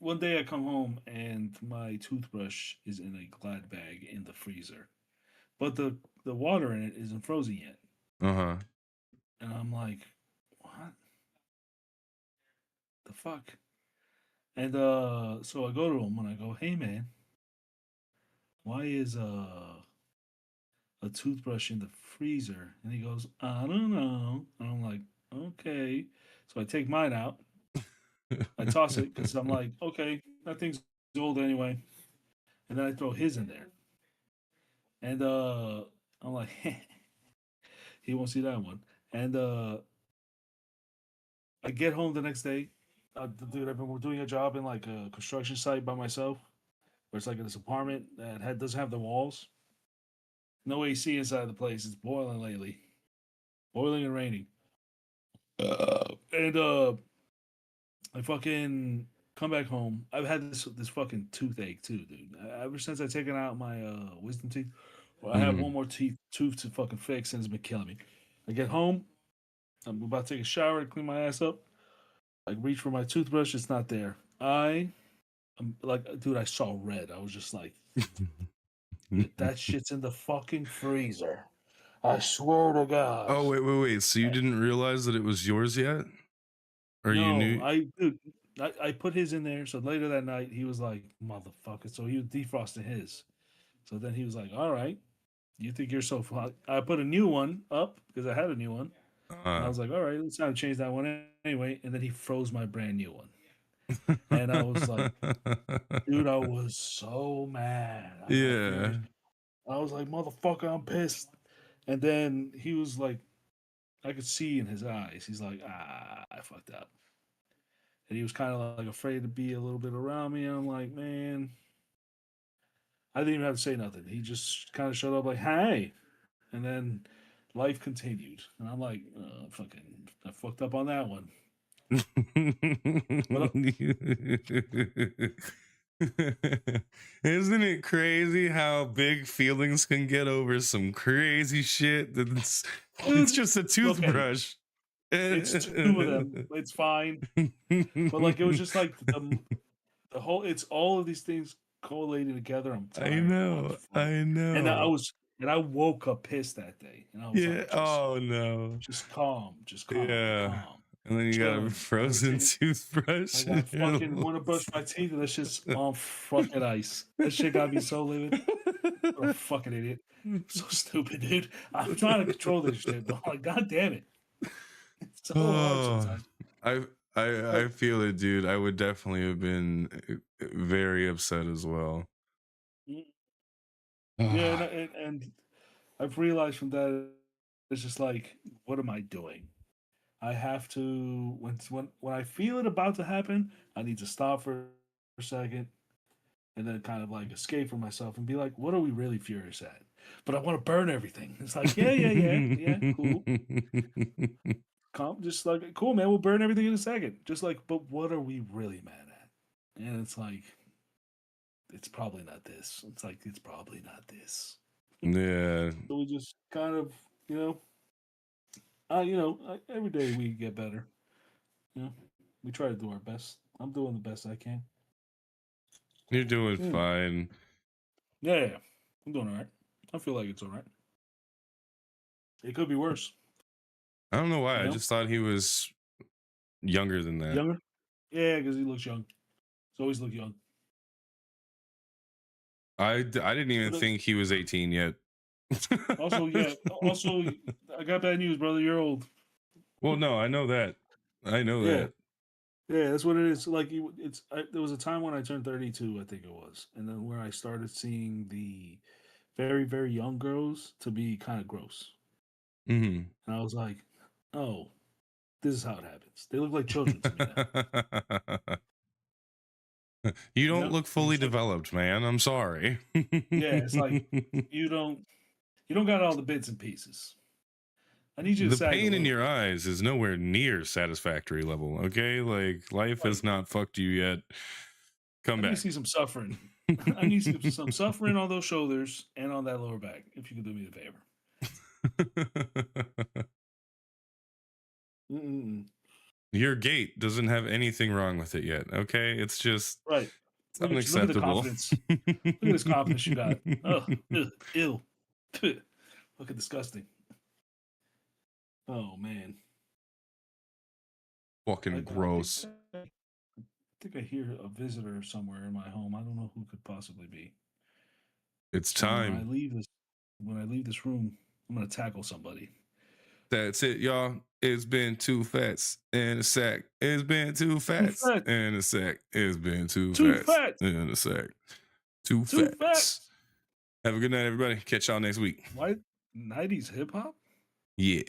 One day I come home and my toothbrush is in a Glad bag in the freezer, but the water in it isn't frozen yet, Uh-huh. and I'm like, what the fuck? And so I go to him and I go, hey man, why is a toothbrush in the freezer? And he goes, I don't know. And I'm like, okay. So I take mine out. I toss it because I'm like, okay, that thing's old anyway. And then I throw his in there. And I'm like, he won't see that one. And I get home the next day. Dude, I've been doing a job in like a construction site by myself, where it's like in this apartment that doesn't have the walls. No AC inside the place. It's boiling lately, boiling and raining. And I fucking come back home. I've had this fucking toothache too, dude. Ever since I taken out my wisdom teeth, well, I have Mhm. one more tooth to fucking fix, and it's been killing me. I get home, I'm about to take a shower and clean my ass up. I reach for my toothbrush, it's not there. I'm like, dude, I saw red. I was just like, that shit's in the fucking freezer. I swear to God. Oh, wait. So you didn't realize that it was yours yet? Or you No, knew? I put his in there. So later that night, he was like, "Motherfucker!" So he was defrosting his. So then he was like, "All right, you think you're so fun?" I put a new one up because I had a new one, and I was like, "All right, let's not change that one anyway." And then he froze my brand new one, and I was like, "Dude, I was so mad. I got Yeah. furious. I was like, motherfucker, I'm pissed." And then he was like, I could see in his eyes, he's like, I fucked up. And he was kind of like afraid to be a little bit around me. And I'm like, man, I didn't even have to say nothing. He just kind of showed up like, hey. And then life continued. And I'm like, I fucked up on that one. But Isn't it crazy how big feelings can get over some crazy shit? That's it's dude, just a okay, toothbrush. it's two of them. It's fine. But like, it was just like the whole, it's all of these things collating together. I'm I tired. I'm know. fucked. And I I woke up pissed that day. And I was Yeah. like, Oh no. just calm, Yeah. calm. And then you got a Chilling. frozen toothbrush. I got fucking want to brush my teeth, and that's just on fucking ice. That shit got me so livid. What a fucking idiot. So stupid, dude. I'm trying to control this shit, but like, god damn it. It's so hard Oh, sometimes. I feel it, dude. I would definitely have been very upset as well. Yeah, and I've realized from that, it's just like, what am I doing? I have to, when I feel it about to happen, I need to stop for a second and then kind of like escape from myself and be like, what are we really furious at? But I want to burn everything. It's like, yeah, cool. Just like, cool, man, we'll burn everything in a second. Just like, but what are we really mad at? And it's like, it's probably not this. It's like, it's probably not this. Yeah. So we just kind of, every day we get better. We try to do our best. I'm doing the best I can. You're doing fine. Yeah. I'm doing all right. I feel like it's all right. It could be worse. I don't know why. I just thought he was younger than that. Younger? Yeah, because he looks young. He's always looked young. I didn't even think he was 18 yet. Also, I got bad news, brother. You're old. Well, no, I know that. That. Yeah, that's what it is. Like, there was a time when I turned 32, I think it was, and then where I started seeing the very, very young girls to be kind of gross. Mm-hmm. And I was like, oh, this is how it happens. They look like children to me now. You don't look fully developed, man. I'm sorry. Yeah, it's like you don't got all the bits and pieces. I need you to the sag pain a in little. your eyes is nowhere near satisfactory level. Okay, like life has not fucked you yet. Come back. I need to see some suffering. I need to see some suffering on those shoulders and on that lower back. If you could do me a favor. Your gait doesn't have anything wrong with it yet. Okay, it's just right. It's unacceptable. Look at this confidence you got. Oh, ew. Look at disgusting. Oh man. Fucking gross. I think I hear a visitor somewhere in my home. I don't know who it could possibly be. It's time. When I leave this room, I'm gonna tackle somebody. That's it, y'all. It's been 2 fats in a sack. It's been 2 fats in a sack. It's been 2 fats in a sack. 2 fats. Have a good night, everybody. Catch y'all next week. Why 90s hip hop? Yeah.